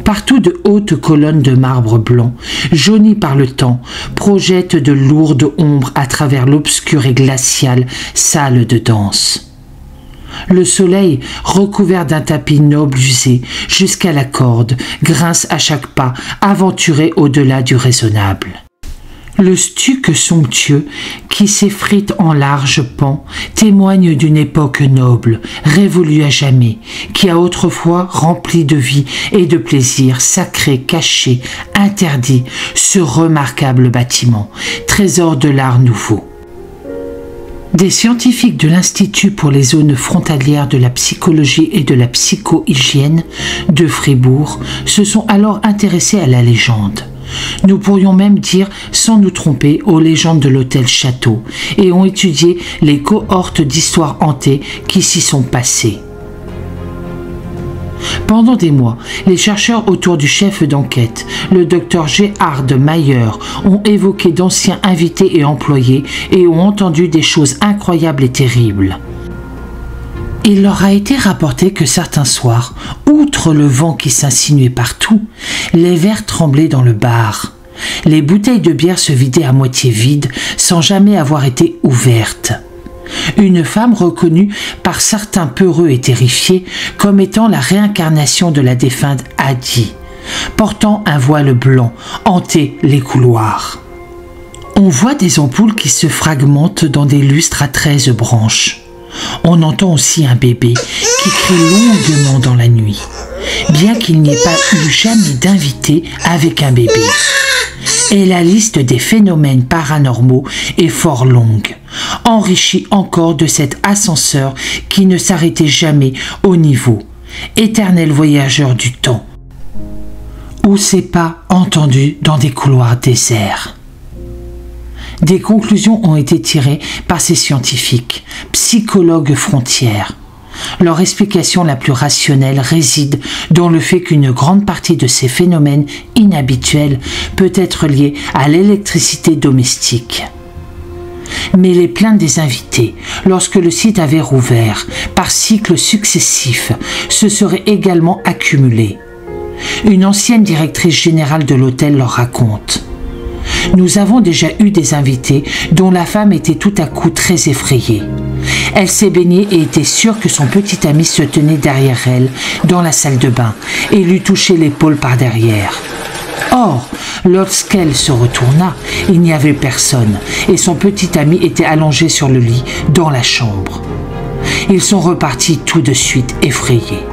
Partout de hautes colonnes de marbre blanc, jaunies par le temps, projettent de lourdes ombres à travers l'obscure et glaciale salle de danse. Le soleil, recouvert d'un tapis noble usé jusqu'à la corde, grince à chaque pas, aventuré au-delà du raisonnable. Le stuc somptueux, qui s'effrite en larges pans, témoigne d'une époque noble, révolue à jamais, qui a autrefois rempli de vie et de plaisir sacré, caché, interdit, ce remarquable bâtiment, trésor de l'art nouveau. Des scientifiques de l'Institut pour les zones frontalières de la psychologie et de la psycho-hygiène de Fribourg se sont alors intéressés à la légende. Nous pourrions même dire, sans nous tromper, aux légendes de l'hôtel-château et ont étudié les cohortes d'histoires hantées qui s'y sont passées. Pendant des mois, les chercheurs autour du chef d'enquête, le Dr Gerhard Mayer, ont évoqué d'anciens invités et employés et ont entendu des choses incroyables et terribles. Il leur a été rapporté que certains soirs, outre le vent qui s'insinuait partout, les verres tremblaient dans le bar. Les bouteilles de bière se vidaient à moitié vides sans jamais avoir été ouvertes. Une femme reconnue par certains peureux et terrifiés comme étant la réincarnation de la défunte Adi, portant un voile blanc, hantait les couloirs. On voit des ampoules qui se fragmentent dans des lustres à 13 branches. On entend aussi un bébé qui crie longuement dans la nuit, bien qu'il n'y ait pas eu jamais d'invité avec un bébé. Et la liste des phénomènes paranormaux est fort longue, enrichie encore de cet ascenseur qui ne s'arrêtait jamais au niveau, éternel voyageur du temps, ou ses pas entendus dans des couloirs déserts. Des conclusions ont été tirées par ces scientifiques, psychologues frontières. Leur explication la plus rationnelle réside dans le fait qu'une grande partie de ces phénomènes inhabituels peut être liée à l'électricité domestique. Mais les plaintes des invités, lorsque le site avait rouvert, par cycles successifs, se seraient également accumulées. Une ancienne directrice générale de l'hôtel leur raconte. Nous avons déjà eu des invités dont la femme était tout à coup très effrayée. Elle s'est baignée et était sûre que son petit ami se tenait derrière elle dans la salle de bain et lui touchait l'épaule par derrière. Or, lorsqu'elle se retourna, il n'y avait personne et son petit ami était allongé sur le lit dans la chambre. Ils sont repartis tout de suite effrayés.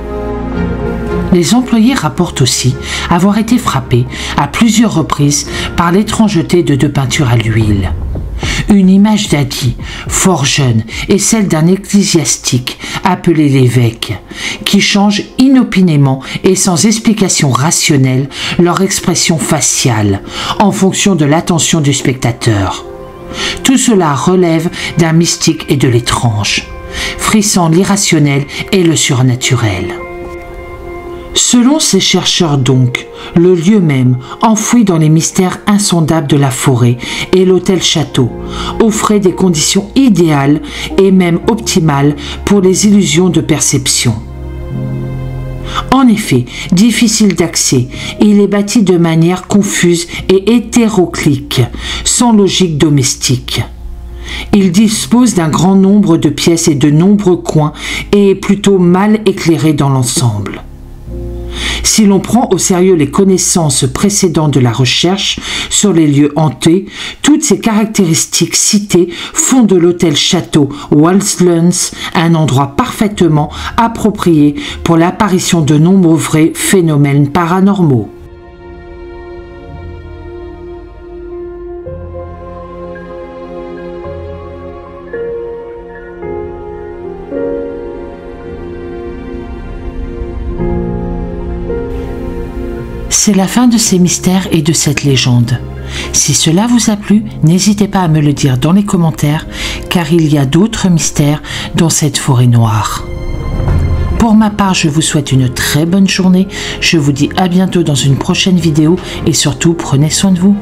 Les employés rapportent aussi avoir été frappés à plusieurs reprises par l'étrangeté de 2 peintures à l'huile. Une image d'Adi, fort jeune, et celle d'un ecclésiastique appelé l'évêque, qui changent inopinément et sans explication rationnelle leur expression faciale en fonction de l'attention du spectateur. Tout cela relève d'un mystique et de l'étrange, frissant l'irrationnel et le surnaturel. Selon ces chercheurs donc, le lieu même, enfoui dans les mystères insondables de la forêt et l'hôtel-château, offrait des conditions idéales et même optimales pour les illusions de perception. En effet, difficile d'accès, il est bâti de manière confuse et hétéroclite, sans logique domestique. Il dispose d'un grand nombre de pièces et de nombreux coins et est plutôt mal éclairé dans l'ensemble. Si l'on prend au sérieux les connaissances précédentes de la recherche sur les lieux hantés, toutes ces caractéristiques citées font de l'hôtel-château Walslunds un endroit parfaitement approprié pour l'apparition de nombreux vrais phénomènes paranormaux. C'est la fin de ces mystères et de cette légende. Si cela vous a plu, n'hésitez pas à me le dire dans les commentaires, car il y a d'autres mystères dans cette forêt noire. Pour ma part, je vous souhaite une très bonne journée. Je vous dis à bientôt dans une prochaine vidéo et surtout, prenez soin de vous.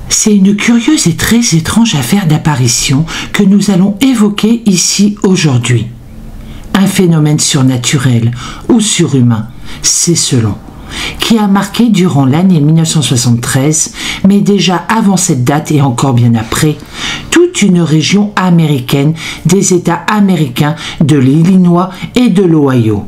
C'est une curieuse et très étrange affaire d'apparition que nous allons évoquer ici aujourd'hui. un phénomène surnaturel ou surhumain, c'est selon, qui a marqué durant l'année 1973, mais déjà avant cette date et encore bien après, toute une région américaine des États américains de l'Illinois et de l'Ohio.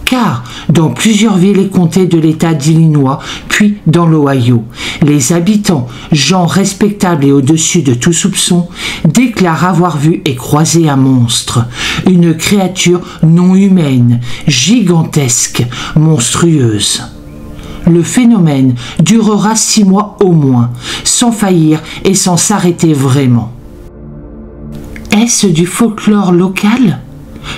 Car dans plusieurs villes et comtés de l'État d'Illinois, puis dans l'Ohio, les habitants, gens respectables et au-dessus de tout soupçon, déclarent avoir vu et croisé un monstre, une créature non humaine, gigantesque, monstrueuse. Le phénomène durera 6 mois au moins, sans faillir et sans s'arrêter vraiment. Est-ce du folklore local ?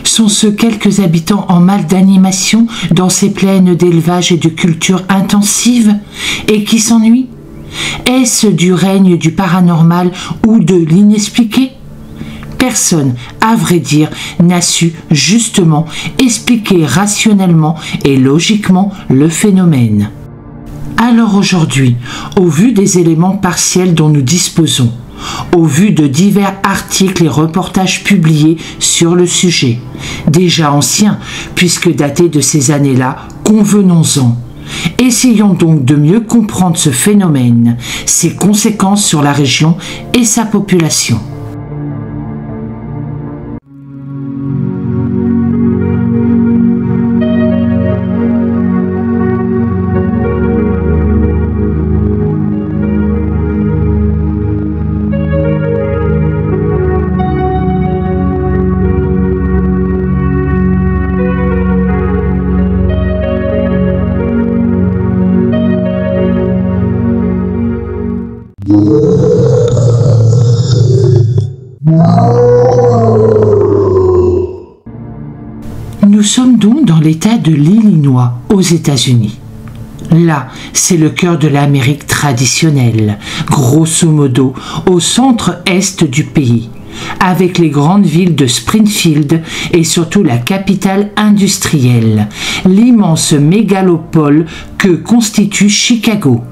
Sont-ce quelques habitants en mal d'animation dans ces plaines d'élevage et de culture intensive et qui s'ennuient? Est-ce du règne du paranormal ou de l'inexpliqué? Personne, à vrai dire, n'a su justement expliquer rationnellement et logiquement le phénomène. Alors aujourd'hui, au vu des éléments partiels dont nous disposons, au vu de divers articles et reportages publiés sur le sujet, déjà anciens puisque datés de ces années-là, convenons-en. Essayons donc de mieux comprendre ce phénomène, ses conséquences sur la région et sa population. Nous sommes donc dans l'État de l'Illinois, aux États-Unis. Là, c'est le cœur de l'Amérique traditionnelle, grosso modo, au centre-est du pays, avec les grandes villes de Springfield et surtout la capitale industrielle, l'immense mégalopole que constitue Chicago.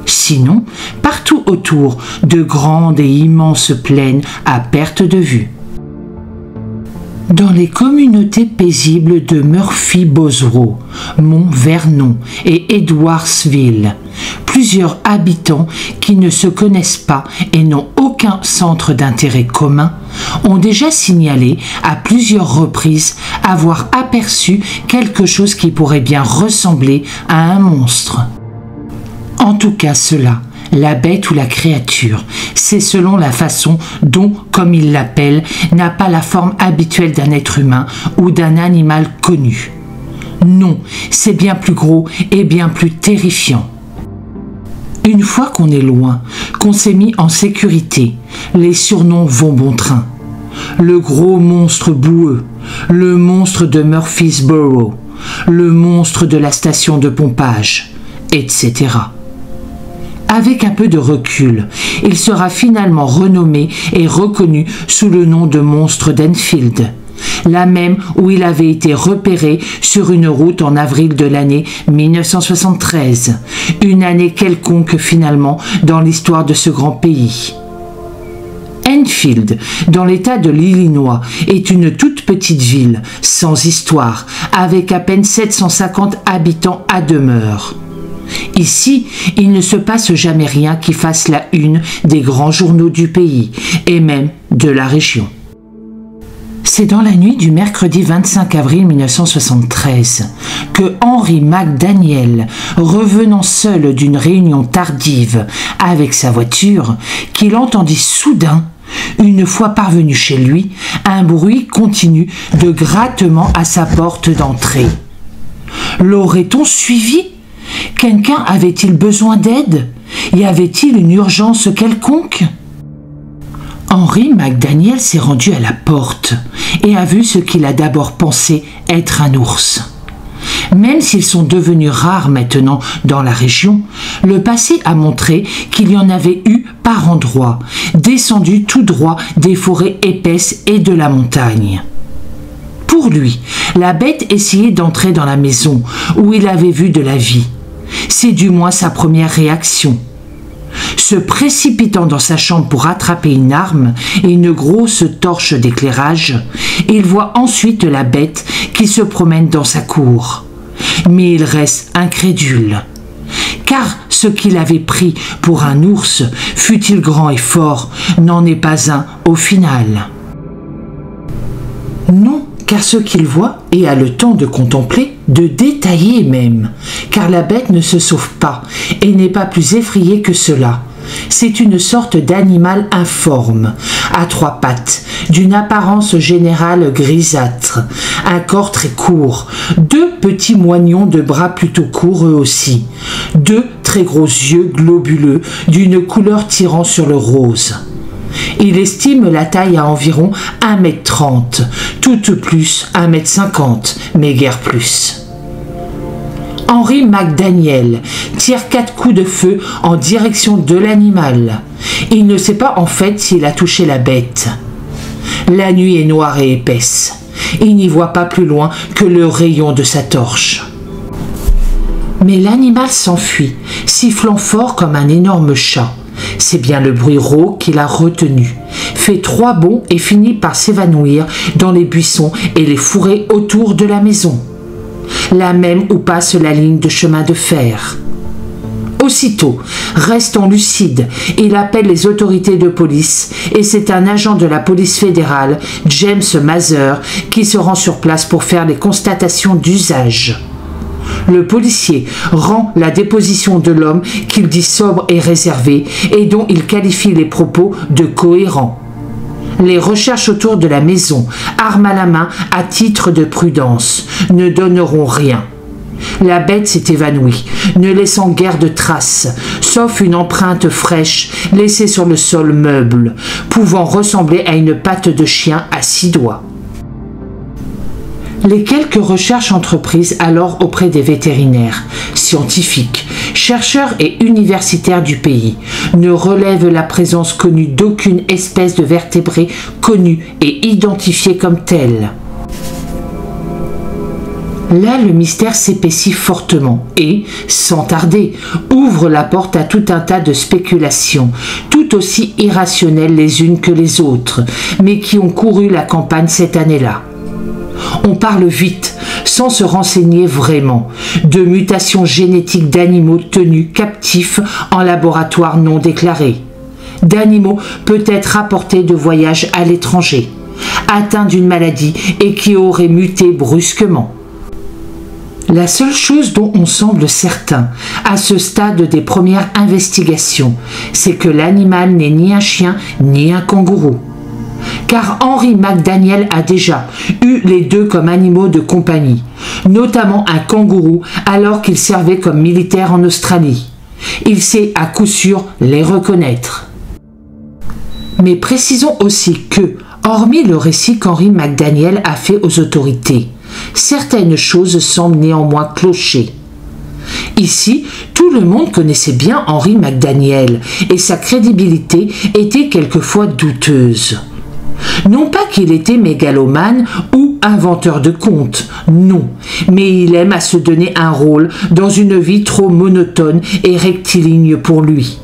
Sinon, partout autour, de grandes et immenses plaines à perte de vue. Dans les communautés paisibles de Murphy-Boswell, Mont-Vernon et Edwardsville, plusieurs habitants qui ne se connaissent pas et n'ont aucun centre d'intérêt commun ont déjà signalé à plusieurs reprises avoir aperçu quelque chose qui pourrait bien ressembler à un monstre. En tout cas cela, la bête ou la créature, c'est selon la façon dont, comme il l'appelle, n'a pas la forme habituelle d'un être humain ou d'un animal connu. Non, c'est bien plus gros et bien plus terrifiant. Une fois qu'on est loin, qu'on s'est mis en sécurité, les surnoms vont bon train. Le gros monstre boueux, le monstre de Murfreesboro, le monstre de la station de pompage, etc. Avec un peu de recul, il sera finalement renommé et reconnu sous le nom de monstre d'Enfield, la même où il avait été repéré sur une route en avril de l'année 1973, une année quelconque finalement dans l'histoire de ce grand pays. Enfield, dans l'État de l'Illinois, est une toute petite ville, sans histoire, avec à peine 750 habitants à demeure. Ici, il ne se passe jamais rien qui fasse la une des grands journaux du pays, et même de la région. C'est dans la nuit du mercredi 25 avril 1973 que Henry McDaniel, revenant seul d'une réunion tardive avec sa voiture, qu'il entendit soudain, une fois parvenu chez lui, un bruit continu de grattement à sa porte d'entrée. L'aurait-on suivi ? Quelqu'un avait-il besoin d'aide? Y avait-il une urgence quelconque? Henry McDaniel s'est rendu à la porte et a vu ce qu'il a d'abord pensé être un ours. Même s'ils sont devenus rares maintenant dans la région, le passé a montré qu'il y en avait eu par endroits, descendus tout droit des forêts épaisses et de la montagne. Pour lui, la bête essayait d'entrer dans la maison où il avait vu de la vie. C'est du moins sa première réaction. Se précipitant dans sa chambre pour attraper une arme et une grosse torche d'éclairage, il voit ensuite la bête qui se promène dans sa cour. Mais il reste incrédule. Car ce qu'il avait pris pour un ours, fût-il grand et fort, n'en est pas un au final. Non, car ce qu'il voit et a le temps de contempler, de détailler même, car la bête ne se sauve pas et n'est pas plus effrayée que cela. C'est une sorte d'animal informe, à 3 pattes, d'une apparence générale grisâtre, un corps très court, 2 petits moignons de bras plutôt courts eux aussi, 2 très gros yeux globuleux d'une couleur tirant sur le rose. Il estime la taille à environ 1,30 m, tout plus 1,50 m, mais guère plus. Henry McDaniel tire 4 coups de feu en direction de l'animal. Il ne sait pas en fait s'il a touché la bête. La nuit est noire et épaisse. Il n'y voit pas plus loin que le rayon de sa torche. Mais l'animal s'enfuit, sifflant fort comme un énorme chat. C'est bien le bruit rauque qui l'a retenu, fait 3 bonds et finit par s'évanouir dans les buissons et les fourrés autour de la maison. La même où passe la ligne de chemin de fer. Aussitôt, restant lucide, il appelle les autorités de police et c'est un agent de la police fédérale, James Mather, qui se rend sur place pour faire les constatations d'usage. Le policier rend la déposition de l'homme qu'il dit sobre et réservé et dont il qualifie les propos de cohérents. Les recherches autour de la maison, arme à la main à titre de prudence, ne donneront rien. La bête s'est évanouie, ne laissant guère de traces, sauf une empreinte fraîche laissée sur le sol meuble, pouvant ressembler à une patte de chien à 6 doigts. Les quelques recherches entreprises alors auprès des vétérinaires, scientifiques, chercheurs et universitaires du pays ne relèvent la présence connue d'aucune espèce de vertébré connue et identifiée comme telle. Là, le mystère s'épaissit fortement et, sans tarder, ouvre la porte à tout un tas de spéculations, tout aussi irrationnelles les unes que les autres, mais qui ont couru la campagne cette année-là. On parle vite, sans se renseigner vraiment, de mutations génétiques d'animaux tenus captifs en laboratoire non déclaré, d'animaux peut-être rapportés de voyages à l'étranger, atteints d'une maladie et qui auraient muté brusquement. La seule chose dont on semble certain, à ce stade des premières investigations, c'est que l'animal n'est ni un chien ni un kangourou. Car Henry McDaniel a déjà eu les 2 comme animaux de compagnie, notamment un kangourou alors qu'il servait comme militaire en Australie. Il sait à coup sûr les reconnaître. Mais précisons aussi que, hormis le récit qu'Henry McDaniel a fait aux autorités, certaines choses semblent néanmoins clocher. Ici, tout le monde connaissait bien Henry McDaniel et sa crédibilité était quelquefois douteuse. Non pas qu'il était mégalomane ou inventeur de contes, non, mais il aime à se donner un rôle dans une vie trop monotone et rectiligne pour lui.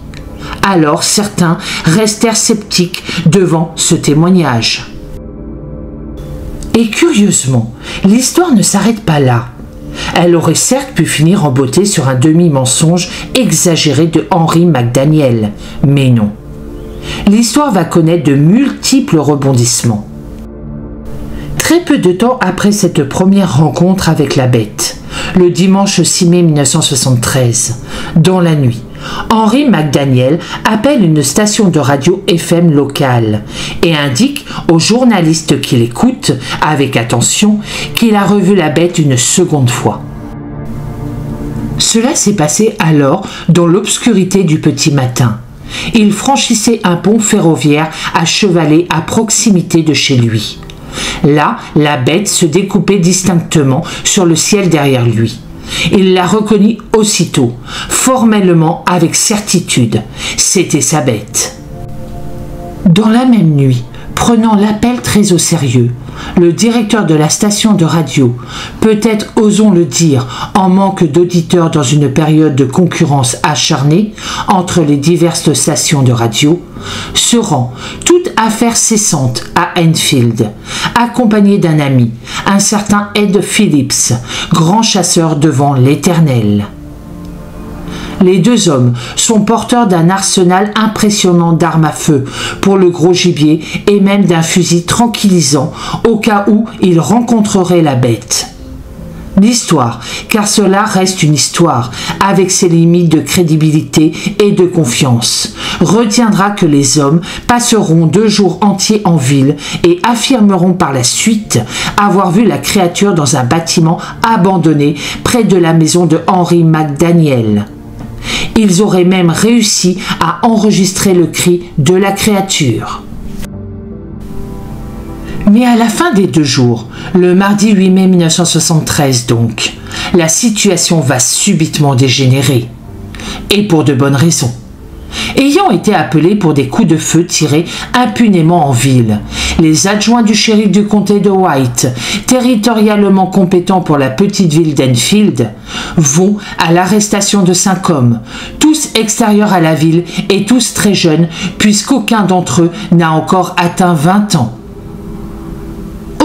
Alors certains restèrent sceptiques devant ce témoignage. Et curieusement, l'histoire ne s'arrête pas là. Elle aurait certes pu finir en beauté sur un demi-mensonge exagéré de Henry McDaniel, mais non. L'histoire va connaître de multiples rebondissements. Très peu de temps après cette première rencontre avec la bête, le dimanche 6 mai 1973, dans la nuit, Henry McDaniel appelle une station de radio FM locale et indique aux journalistes qui l'écoutent avec attention qu'il a revu la bête une seconde fois. Cela s'est passé alors dans l'obscurité du petit matin. Il franchissait un pont ferroviaire à chevalet à proximité de chez lui. Là, la bête se découpait distinctement sur le ciel derrière lui. Il la reconnut aussitôt, formellement avec certitude. C'était sa bête. Dans la même nuit, Prenant l'appel très au sérieux, le directeur de la station de radio, peut-être osons le dire en manque d'auditeurs dans une période de concurrence acharnée entre les diverses stations de radio, se rend, toute affaire cessante, à Enfield, accompagné d'un ami, un certain Ed Phillips, grand chasseur devant l'Éternel. Les deux hommes sont porteurs d'un arsenal impressionnant d'armes à feu pour le gros gibier et même d'un fusil tranquillisant au cas où ils rencontreraient la bête. L'histoire, car cela reste une histoire, avec ses limites de crédibilité et de confiance, retiendra que les hommes passeront 2 jours entiers en ville et affirmeront par la suite avoir vu la créature dans un bâtiment abandonné près de la maison de Henry McDaniel. Ils auraient même réussi à enregistrer le cri de la créature. Mais à la fin des 2 jours, le mardi 8 mai 1973 donc, la situation va subitement dégénérer. Et pour de bonnes raisons. Ayant été appelés pour des coups de feu tirés impunément en ville, les adjoints du shérif du comté de White, territorialement compétents pour la petite ville d'Enfield, vont à l'arrestation de 5 hommes, tous extérieurs à la ville et tous très jeunes, puisqu'aucun d'entre eux n'a encore atteint 20 ans.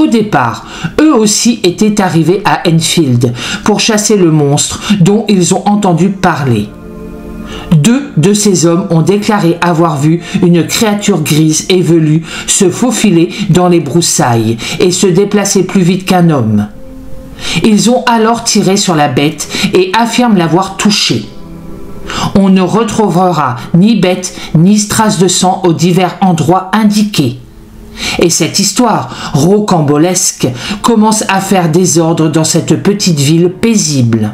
Au départ, eux aussi étaient arrivés à Enfield pour chasser le monstre dont ils ont entendu parler. 2 de ces hommes ont déclaré avoir vu une créature grise et velue se faufiler dans les broussailles et se déplacer plus vite qu'un homme. Ils ont alors tiré sur la bête et affirment l'avoir touchée. On ne retrouvera ni bête ni trace de sang aux divers endroits indiqués. Et cette histoire rocambolesque commence à faire désordre dans cette petite ville paisible.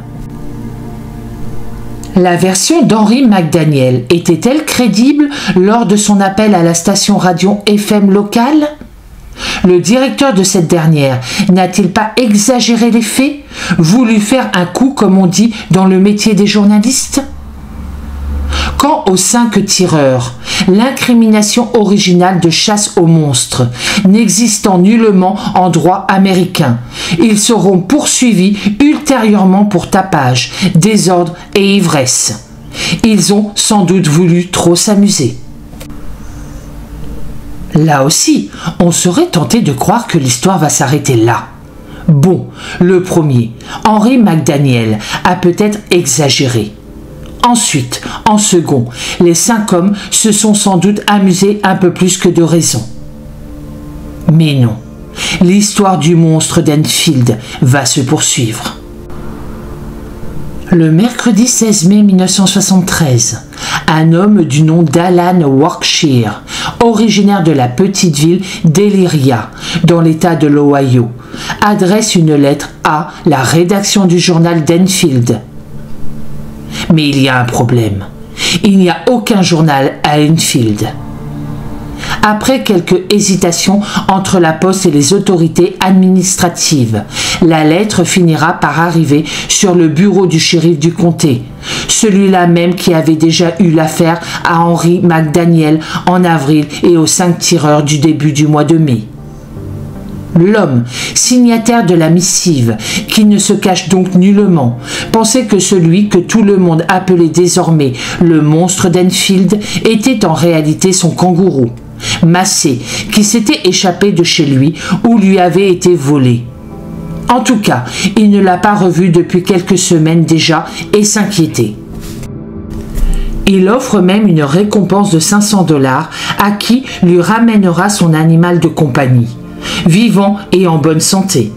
La version d'Henry McDaniel était-elle crédible lors de son appel à la station radio FM locale? Le directeur de cette dernière n'a-t-il pas exagéré les faits, voulu faire un coup comme on dit dans le métier des journalistes? Quant aux 5 tireurs, l'incrimination originale de chasse aux monstres n'existant nullement en droit américain, ils seront poursuivis ultérieurement pour tapage, désordre et ivresse. Ils ont sans doute voulu trop s'amuser. Là aussi, on serait tenté de croire que l'histoire va s'arrêter là. Bon, le premier, Henry McDaniel, a peut-être exagéré. Ensuite, en second, les 5 hommes se sont sans doute amusés un peu plus que de raison. Mais non, l'histoire du monstre d'Enfield va se poursuivre. Le mercredi 16 mai 1973, un homme du nom d'Alan Workshire, originaire de la petite ville d'Elyria, dans l'État de l'Ohio, adresse une lettre à la rédaction du journal d'Enfield. Mais il y a un problème. Il n'y a aucun journal à Enfield. Après quelques hésitations entre la poste et les autorités administratives, la lettre finira par arriver sur le bureau du shérif du comté, celui-là même qui avait déjà eu l'affaire à Henry McDaniel en avril et aux 5 tireurs du début du mois de mai. L'homme, signataire de la missive, qui ne se cache donc nullement, pensait que celui que tout le monde appelait désormais le monstre d'Enfield était en réalité son kangourou, Massé, qui s'était échappé de chez lui ou lui avait été volé. En tout cas, il ne l'a pas revu depuis quelques semaines déjà et s'inquiétait. Il offre même une récompense de 500 $ à qui lui ramènera son animal de compagnie, vivant et en bonne santé.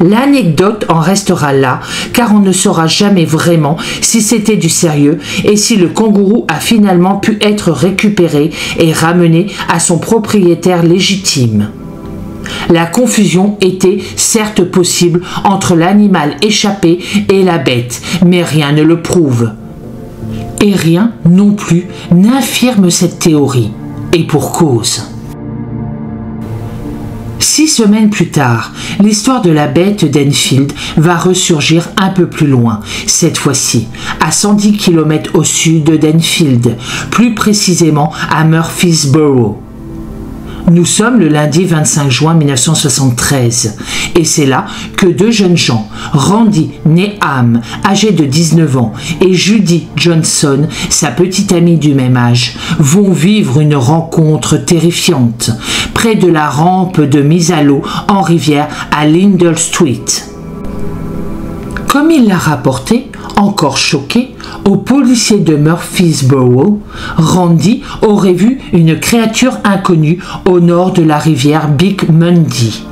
L'anecdote en restera là, car on ne saura jamais vraiment si c'était du sérieux et si le kangourou a finalement pu être récupéré et ramené à son propriétaire légitime. La confusion était certes possible entre l'animal échappé et la bête, mais rien ne le prouve. Et rien non plus n'affirme cette théorie, et pour cause. 6 semaines plus tard, l'histoire de la bête d'Enfield va ressurgir un peu plus loin, cette fois-ci à 110 km au sud d'Enfield, plus précisément à Murfreesboro. Nous sommes le lundi 25 juin 1973 et c'est là que deux jeunes gens, Randy Neham, âgé de 19 ans, et Judy Johnson, sa petite amie du même âge, vont vivre une rencontre terrifiante près de la rampe de mise à l'eau en rivière à Lindell Street. Comme il l'a rapporté, encore choqué, au policier de Murfreesboro, Randy aurait vu une créature inconnue au nord de la rivière Big Mundy.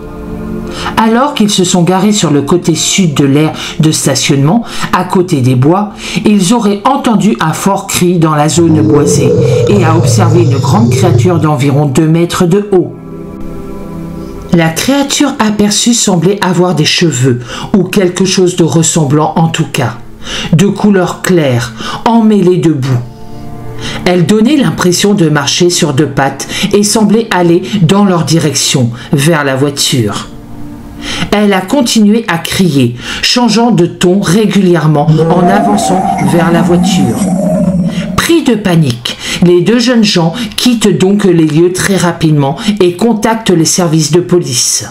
Alors qu'ils se sont garés sur le côté sud de l'aire de stationnement, à côté des bois, ils auraient entendu un fort cri dans la zone boisée et a observé une grande créature d'environ 2 mètres de haut. La créature aperçue semblait avoir des cheveux, ou quelque chose de ressemblant en tout cas, de couleur claire, emmêlée de boue. Elle donnait l'impression de marcher sur 2 pattes et semblait aller dans leur direction, vers la voiture. Elle a continué à crier, changeant de ton régulièrement en avançant vers la voiture. Pris de panique, les deux jeunes gens quittent donc les lieux très rapidement et contactent les services de police.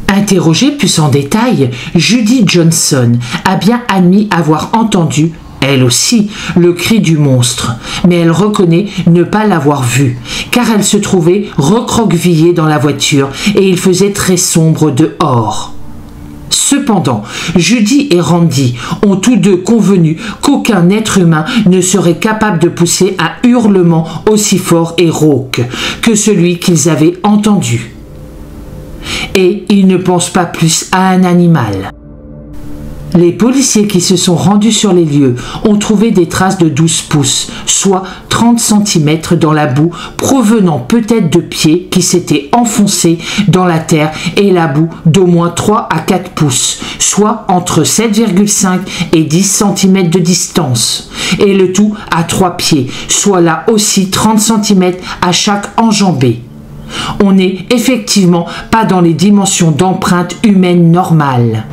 Interrogée plus en détail, Judy Johnson a bien admis avoir entendu, elle aussi, le cri du monstre, mais elle reconnaît ne pas l'avoir vu, car elle se trouvait recroquevillée dans la voiture et il faisait très sombre dehors. Cependant, Judy et Randy ont tous deux convenu qu'aucun être humain ne serait capable de pousser un hurlement aussi fort et rauque que celui qu'ils avaient entendu. Et ils ne pensent pas plus à un animal. Les policiers qui se sont rendus sur les lieux ont trouvé des traces de 12 pouces, soit 30 cm dans la boue, provenant peut-être de pieds qui s'étaient enfoncés dans la terre et la boue d'au moins 3 à 4 pouces, soit entre 7,5 et 10 cm de distance, et le tout à 3 pieds, soit là aussi 30 cm à chaque enjambée. On n'est effectivement pas dans les dimensions d'empreinte humaine normales.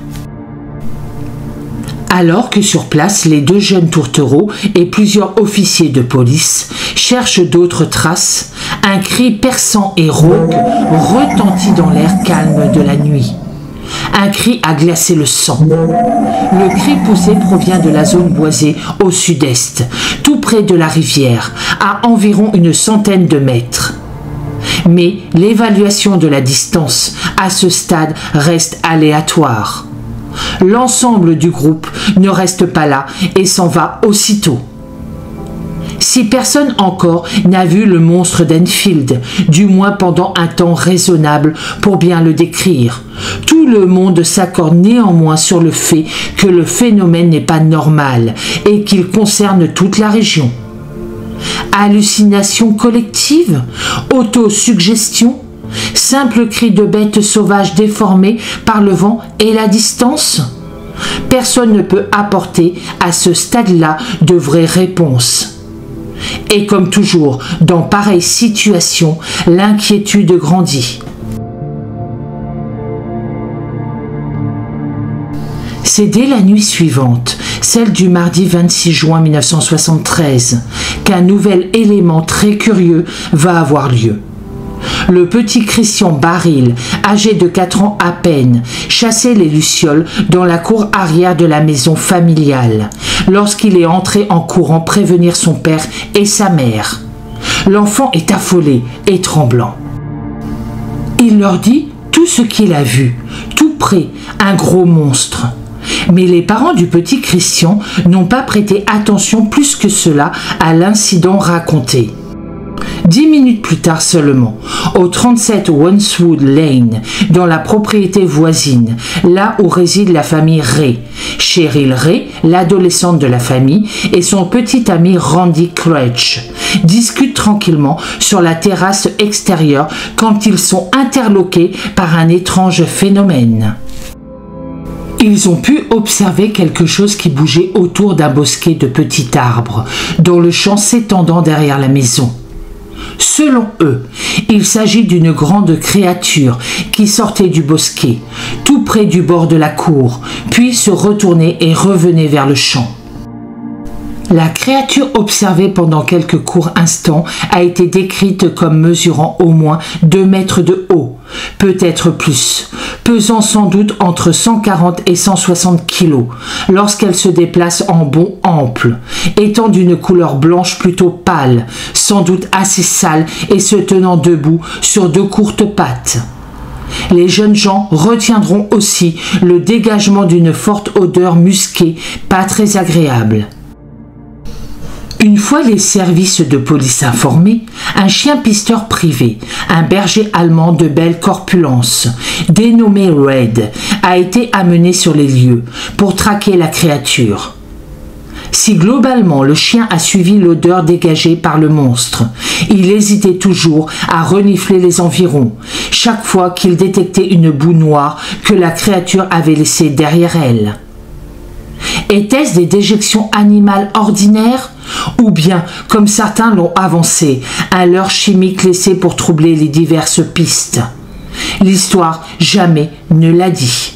Alors que sur place, les deux jeunes tourtereaux et plusieurs officiers de police cherchent d'autres traces, un cri perçant et rauque retentit dans l'air calme de la nuit. Un cri a glacé le sang. Le cri poussé provient de la zone boisée au sud-est, tout près de la rivière, à environ une centaine de mètres. Mais l'évaluation de la distance à ce stade reste aléatoire. L'ensemble du groupe ne reste pas là et s'en va aussitôt. Si personne encore n'a vu le monstre d'Enfield, du moins pendant un temps raisonnable pour bien le décrire, tout le monde s'accorde néanmoins sur le fait que le phénomène n'est pas normal et qu'il concerne toute la région. Hallucination collective? Autosuggestion? Simple cri de bête sauvage déformé par le vent et la distance? Personne ne peut apporter à ce stade-là de vraies réponses. Et comme toujours, dans pareille situation, l'inquiétude grandit. C'est dès la nuit suivante, celle du mardi 26 juin 1973, qu'un nouvel élément très curieux va avoir lieu. Le petit Christian Baril, âgé de 4 ans à peine, chassait les lucioles dans la cour arrière de la maison familiale, lorsqu'il est entré en courant prévenir son père et sa mère. L'enfant est affolé et tremblant. Il leur dit tout ce qu'il a vu, tout près, un gros monstre. Mais les parents du petit Christian n'ont pas prêté attention plus que cela à l'incident raconté. 10 minutes plus tard seulement, au 37 Wandswood Lane, dans la propriété voisine, là où réside la famille Ray, Cheryl Ray, l'adolescente de la famille, et son petit ami Randy Crouch, discutent tranquillement sur la terrasse extérieure quand ils sont interloqués par un étrange phénomène. Ils ont pu observer quelque chose qui bougeait autour d'un bosquet de petits arbres, dans le champ s'étendant derrière la maison. Selon eux, il s'agit d'une grande créature qui sortait du bosquet, tout près du bord de la cour, puis se retournait et revenait vers le champ. La créature observée pendant quelques courts instants a été décrite comme mesurant au moins 2 mètres de haut, peut-être plus, pesant sans doute entre 140 et 160 kilos lorsqu'elle se déplace en bond ample, étant d'une couleur blanche plutôt pâle, sans doute assez sale et se tenant debout sur 2 courtes pattes. Les jeunes gens retiendront aussi le dégagement d'une forte odeur musquée, pas très agréable. Une fois les services de police informés, un chien pisteur privé, un berger allemand de belle corpulence, dénommé Red, a été amené sur les lieux pour traquer la créature. Si globalement le chien a suivi l'odeur dégagée par le monstre, il hésitait toujours à renifler les environs, chaque fois qu'il détectait une boue noire que la créature avait laissée derrière elle. Était-ce des déjections animales ordinaires ou bien, comme certains l'ont avancé, un leurre chimique laissé pour troubler les diverses pistes? L'histoire jamais ne l'a dit.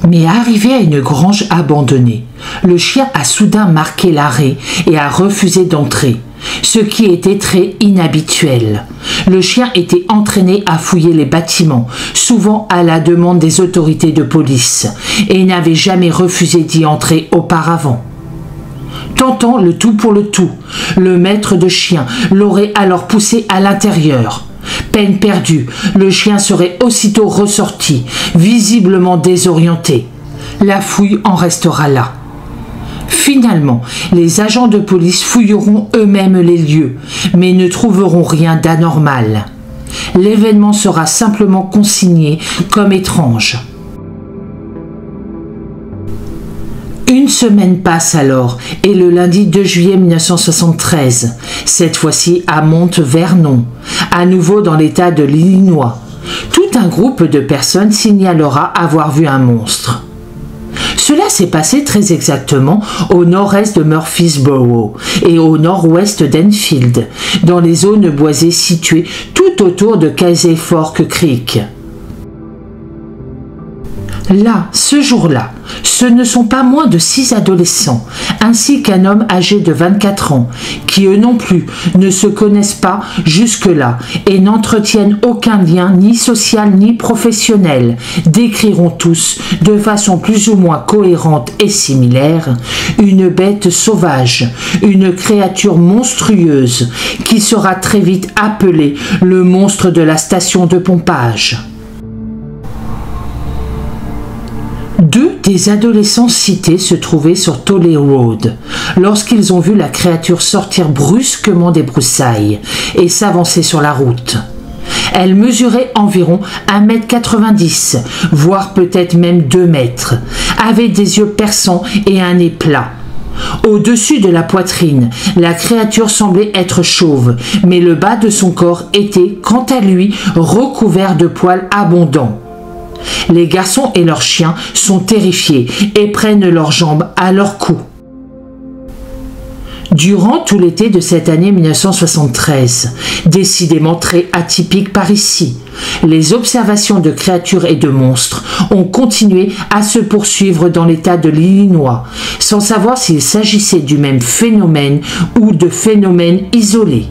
Mais arrivé à une grange abandonnée, le chien a soudain marqué l'arrêt et a refusé d'entrer, ce qui était très inhabituel. Le chien était entraîné à fouiller les bâtiments, souvent à la demande des autorités de police, et n'avait jamais refusé d'y entrer auparavant. Tentant le tout pour le tout, le maître de chien l'aurait alors poussé à l'intérieur. Peine perdue, le chien serait aussitôt ressorti, visiblement désorienté. La fouille en restera là. Finalement, les agents de police fouilleront eux-mêmes les lieux, mais ne trouveront rien d'anormal. L'événement sera simplement consigné comme étrange. Une semaine passe alors, et le lundi 2 juillet 1973, cette fois-ci à Mount-Vernon, à nouveau dans l'État de l'Illinois, tout un groupe de personnes signalera avoir vu un monstre. Cela s'est passé très exactement au nord-est de Murfreesboro et au nord-ouest d'Enfield, dans les zones boisées situées tout autour de Casey Fork Creek. Là, ce jour-là, ce ne sont pas moins de 6 adolescents, ainsi qu'un homme âgé de 24 ans, qui eux non plus ne se connaissent pas jusque-là et n'entretiennent aucun lien ni social ni professionnel, décriront tous, de façon plus ou moins cohérente et similaire, une bête sauvage, une créature monstrueuse, qui sera très vite appelée le monstre de la station de pompage. 2 des adolescents cités se trouvaient sur Tolley Road lorsqu'ils ont vu la créature sortir brusquement des broussailles et s'avancer sur la route. Elle mesurait environ 1,90 m, voire peut-être même 2 mètres, avait des yeux perçants et un nez plat. Au-dessus de la poitrine, la créature semblait être chauve, mais le bas de son corps était, quant à lui, recouvert de poils abondants. Les garçons et leurs chiens sont terrifiés et prennent leurs jambes à leur cou. Durant tout l'été de cette année 1973, décidément très atypique par ici, les observations de créatures et de monstres ont continué à se poursuivre dans l'État de l'Illinois, sans savoir s'il s'agissait du même phénomène ou de phénomènes isolés.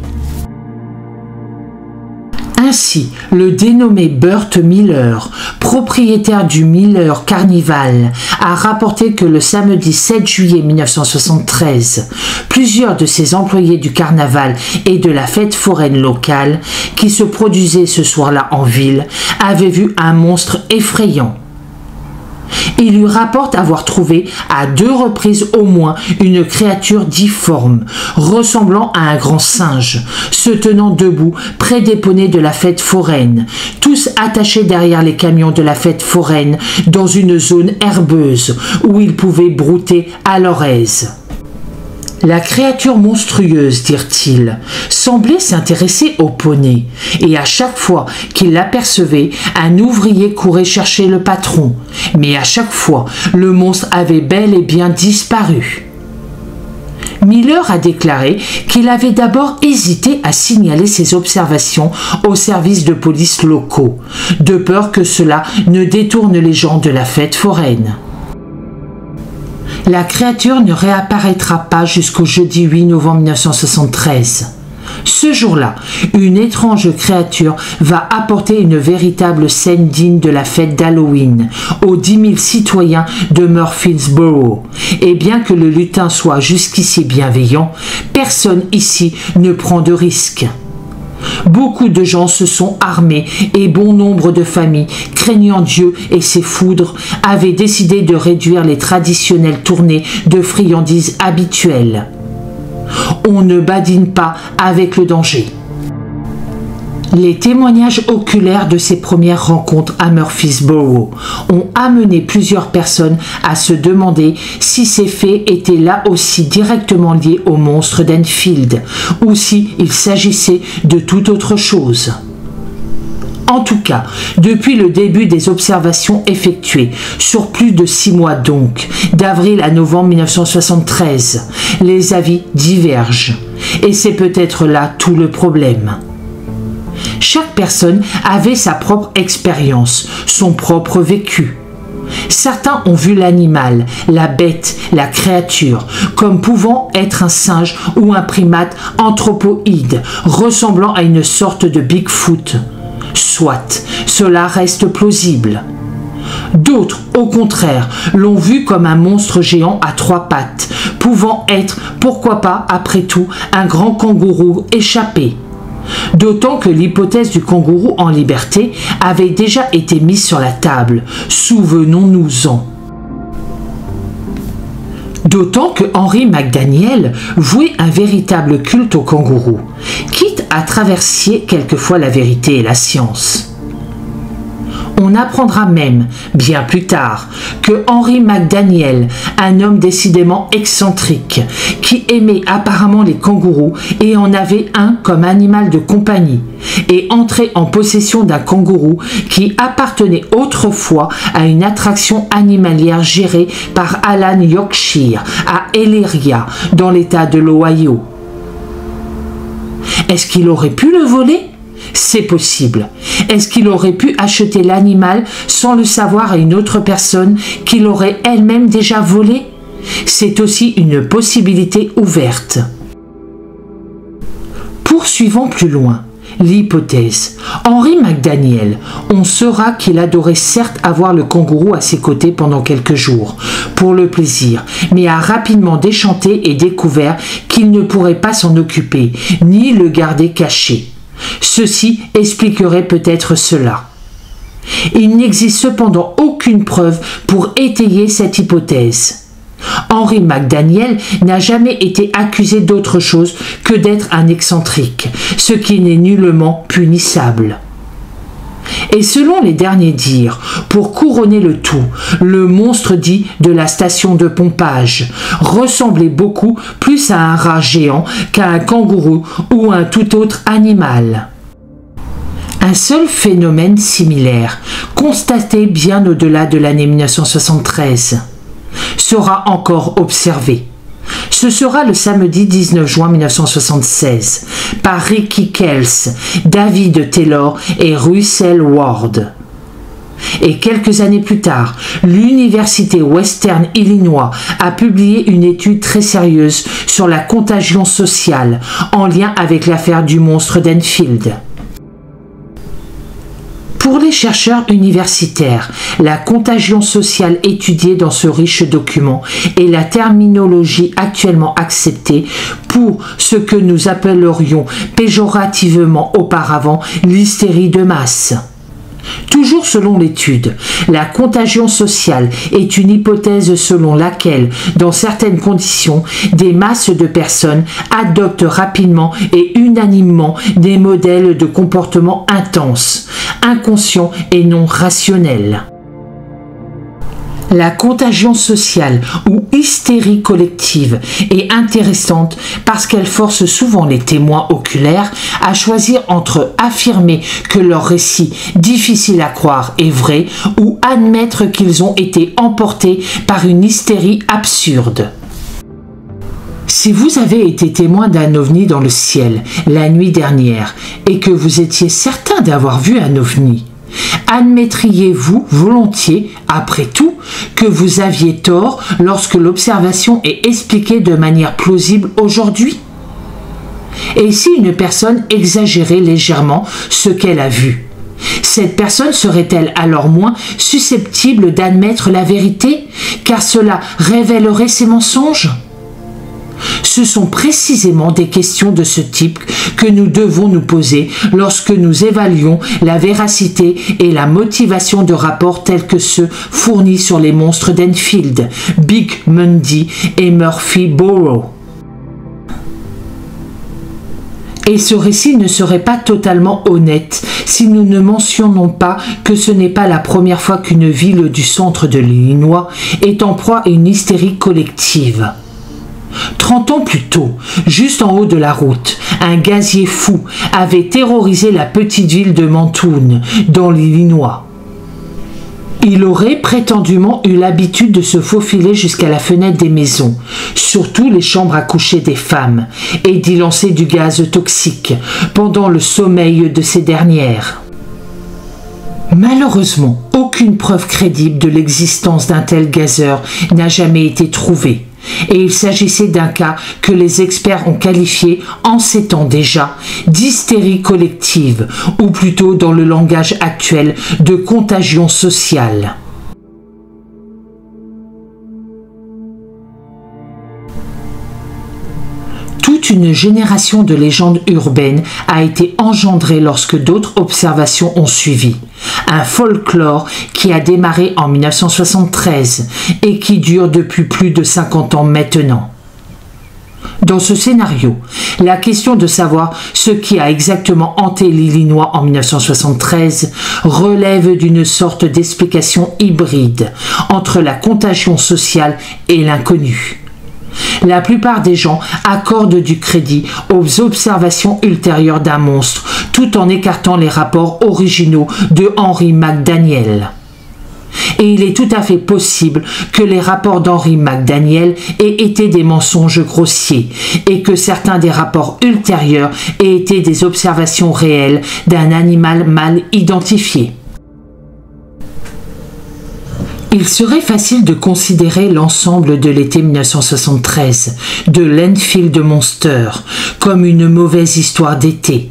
Ainsi, le dénommé Burt Miller, propriétaire du Miller Carnival, a rapporté que le samedi 7 juillet 1973, plusieurs de ses employés du carnaval et de la fête foraine locale, qui se produisaient ce soir-là en ville, avaient vu un monstre effrayant. Il lui rapporte avoir trouvé à 2 reprises au moins une créature difforme, ressemblant à un grand singe, se tenant debout près des poneys de la fête foraine, tous attachés derrière les camions de la fête foraine dans une zone herbeuse où ils pouvaient brouter à leur aise. La créature monstrueuse, dirent-ils, semblait s'intéresser aux poneys, et à chaque fois qu'il l'apercevait, un ouvrier courait chercher le patron, mais à chaque fois, le monstre avait bel et bien disparu. Miller a déclaré qu'il avait d'abord hésité à signaler ses observations aux services de police locaux, de peur que cela ne détourne les gens de la fête foraine. La créature ne réapparaîtra pas jusqu'au jeudi 8 novembre 1973. Ce jour-là, une étrange créature va apporter une véritable scène digne de la fête d'Halloween aux 10 000 citoyens de Murfreesboro. Et bien que le lutin soit jusqu'ici bienveillant, personne ici ne prend de risques. Beaucoup de gens se sont armés et bon nombre de familles, craignant Dieu et ses foudres, avaient décidé de réduire les traditionnelles tournées de friandises habituelles. On ne badine pas avec le danger. Les témoignages oculaires de ces premières rencontres à Murfreesboro ont amené plusieurs personnes à se demander si ces faits étaient là aussi directement liés au monstre d'Enfield ou s'il s'agissait de toute autre chose. En tout cas, depuis le début des observations effectuées, sur plus de 6 mois donc, d'avril à novembre 1973, les avis divergent. Et c'est peut-être là tout le problème. Chaque personne avait sa propre expérience, son propre vécu. Certains ont vu l'animal, la bête, la créature, comme pouvant être un singe ou un primate anthropoïde, ressemblant à une sorte de Bigfoot. Soit, cela reste plausible. D'autres, au contraire, l'ont vu comme un monstre géant à 3 pattes, pouvant être, pourquoi pas, après tout, un grand kangourou échappé. D'autant que l'hypothèse du kangourou en liberté avait déjà été mise sur la table, souvenons-nous-en. D'autant que Henry McDaniel vouait un véritable culte au kangourou, quitte à traversier quelquefois la vérité et la science. On apprendra même, bien plus tard, que Henry McDaniel, un homme décidément excentrique, qui aimait apparemment les kangourous et en avait un comme animal de compagnie, est entré en possession d'un kangourou qui appartenait autrefois à une attraction animalière gérée par Alan Yorkshire à Elyria, dans l'état de l'Ohio. Est-ce qu'il aurait pu le voler ? C'est possible. Est-ce qu'il aurait pu acheter l'animal sans le savoir à une autre personne qui l'aurait elle-même déjà volé? C'est aussi une possibilité ouverte. Poursuivons plus loin. L'hypothèse. Henry McDaniel, on saura qu'il adorait certes avoir le kangourou à ses côtés pendant quelques jours, pour le plaisir, mais a rapidement déchanté et découvert qu'il ne pourrait pas s'en occuper, ni le garder caché. Ceci expliquerait peut-être cela. Il n'existe cependant aucune preuve pour étayer cette hypothèse. Henry McDaniel n'a jamais été accusé d'autre chose que d'être un excentrique, ce qui n'est nullement punissable. Et selon les derniers dires, pour couronner le tout, le monstre dit de la station de pompage ressemblait beaucoup plus à un rat géant qu'à un kangourou ou un tout autre animal. Un seul phénomène similaire, constaté bien au-delà de l'année 1973, sera encore observé. Ce sera le samedi 19 juin 1976 par Ricky Kells, David Taylor et Russell Ward. Et quelques années plus tard, l'Université Western Illinois a publié une étude très sérieuse sur la contagion sociale en lien avec l'affaire du monstre d'Enfield. Pour les chercheurs universitaires, la contagion sociale étudiée dans ce riche document est la terminologie actuellement acceptée pour ce que nous appellerions péjorativement auparavant l'hystérie de masse. Toujours selon l'étude, la contagion sociale est une hypothèse selon laquelle, dans certaines conditions, des masses de personnes adoptent rapidement et unanimement des modèles de comportement intenses, inconscients et non rationnels. La contagion sociale ou hystérie collective est intéressante parce qu'elle force souvent les témoins oculaires à choisir entre affirmer que leur récit, difficile à croire, est vrai ou admettre qu'ils ont été emportés par une hystérie absurde. Si vous avez été témoin d'un ovni dans le ciel la nuit dernière et que vous étiez certain d'avoir vu un ovni, Admettriez-vous volontiers, après tout, que vous aviez tort lorsque l'observation est expliquée de manière plausible aujourd'hui? Et si une personne exagérait légèrement ce qu'elle a vu, cette personne serait-elle alors moins susceptible d'admettre la vérité, car cela révélerait ses mensonges? Ce sont précisément des questions de ce type que nous devons nous poser lorsque nous évaluons la véracité et la motivation de rapports tels que ceux fournis sur les monstres d'Enfield, Big Mundy et Murphy Borough. Et ce récit ne serait pas totalement honnête si nous ne mentionnons pas que ce n'est pas la première fois qu'une ville du centre de l'Illinois est en proie à une hystérie collective. 30 ans plus tôt, juste en haut de la route, un gazier fou avait terrorisé la petite ville de Mantoun, dans l'Illinois. Il aurait prétendument eu l'habitude de se faufiler jusqu'à la fenêtre des maisons, surtout les chambres à coucher des femmes, et d'y lancer du gaz toxique pendant le sommeil de ces dernières. Malheureusement, aucune preuve crédible de l'existence d'un tel gazeur n'a jamais été trouvée. Et il s'agissait d'un cas que les experts ont qualifié, en ces temps déjà, d'hystérie collective, ou plutôt dans le langage actuel, de contagion sociale. Toute une génération de légendes urbaines a été engendrée lorsque d'autres observations ont suivi. Un folklore qui a démarré en 1973 et qui dure depuis plus de 50 ans maintenant. Dans ce scénario, la question de savoir ce qui a exactement hanté l'Illinois en 1973 relève d'une sorte d'explication hybride entre la contagion sociale et l'inconnu. La plupart des gens accordent du crédit aux observations ultérieures d'un monstre, tout en écartant les rapports originaux de Henry McDaniel. Et il est tout à fait possible que les rapports d'Henry McDaniel aient été des mensonges grossiers et que certains des rapports ultérieurs aient été des observations réelles d'un animal mal identifié. Il serait facile de considérer l'ensemble de l'été 1973 de l'Enfield Monster comme une mauvaise histoire d'été,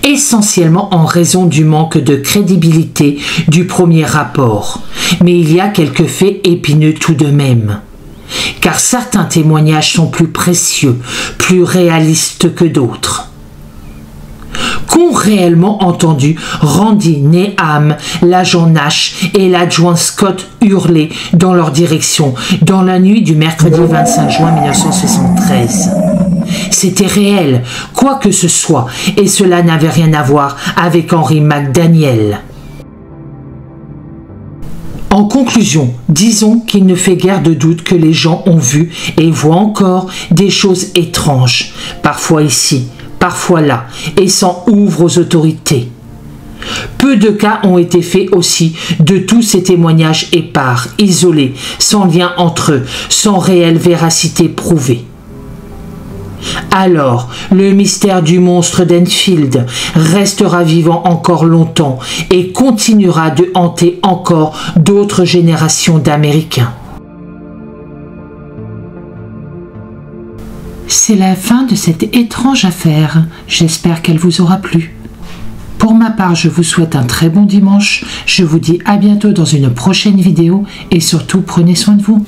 essentiellement en raison du manque de crédibilité du premier rapport. Mais il y a quelques faits épineux tout de même. Car certains témoignages sont plus précieux, plus réalistes que d'autres. Qu'ont réellement entendu Randy Neham, l'agent Nash et l'adjoint Scott hurler dans leur direction dans la nuit du mercredi 25 juin 1973. C'était réel, quoi que ce soit, et cela n'avait rien à voir avec Henry McDaniel. En conclusion, disons qu'il ne fait guère de doute que les gens ont vu et voient encore des choses étranges, parfois ici, parfois là, et s'en ouvrent aux autorités. Peu de cas ont été faits aussi de tous ces témoignages épars, isolés, sans lien entre eux, sans réelle véracité prouvée. Alors, le mystère du monstre d'Enfield restera vivant encore longtemps et continuera de hanter encore d'autres générations d'Américains. C'est la fin de cette étrange affaire. J'espère qu'elle vous aura plu. Pour ma part, je vous souhaite un très bon dimanche. Je vous dis à bientôt dans une prochaine vidéo et surtout prenez soin de vous.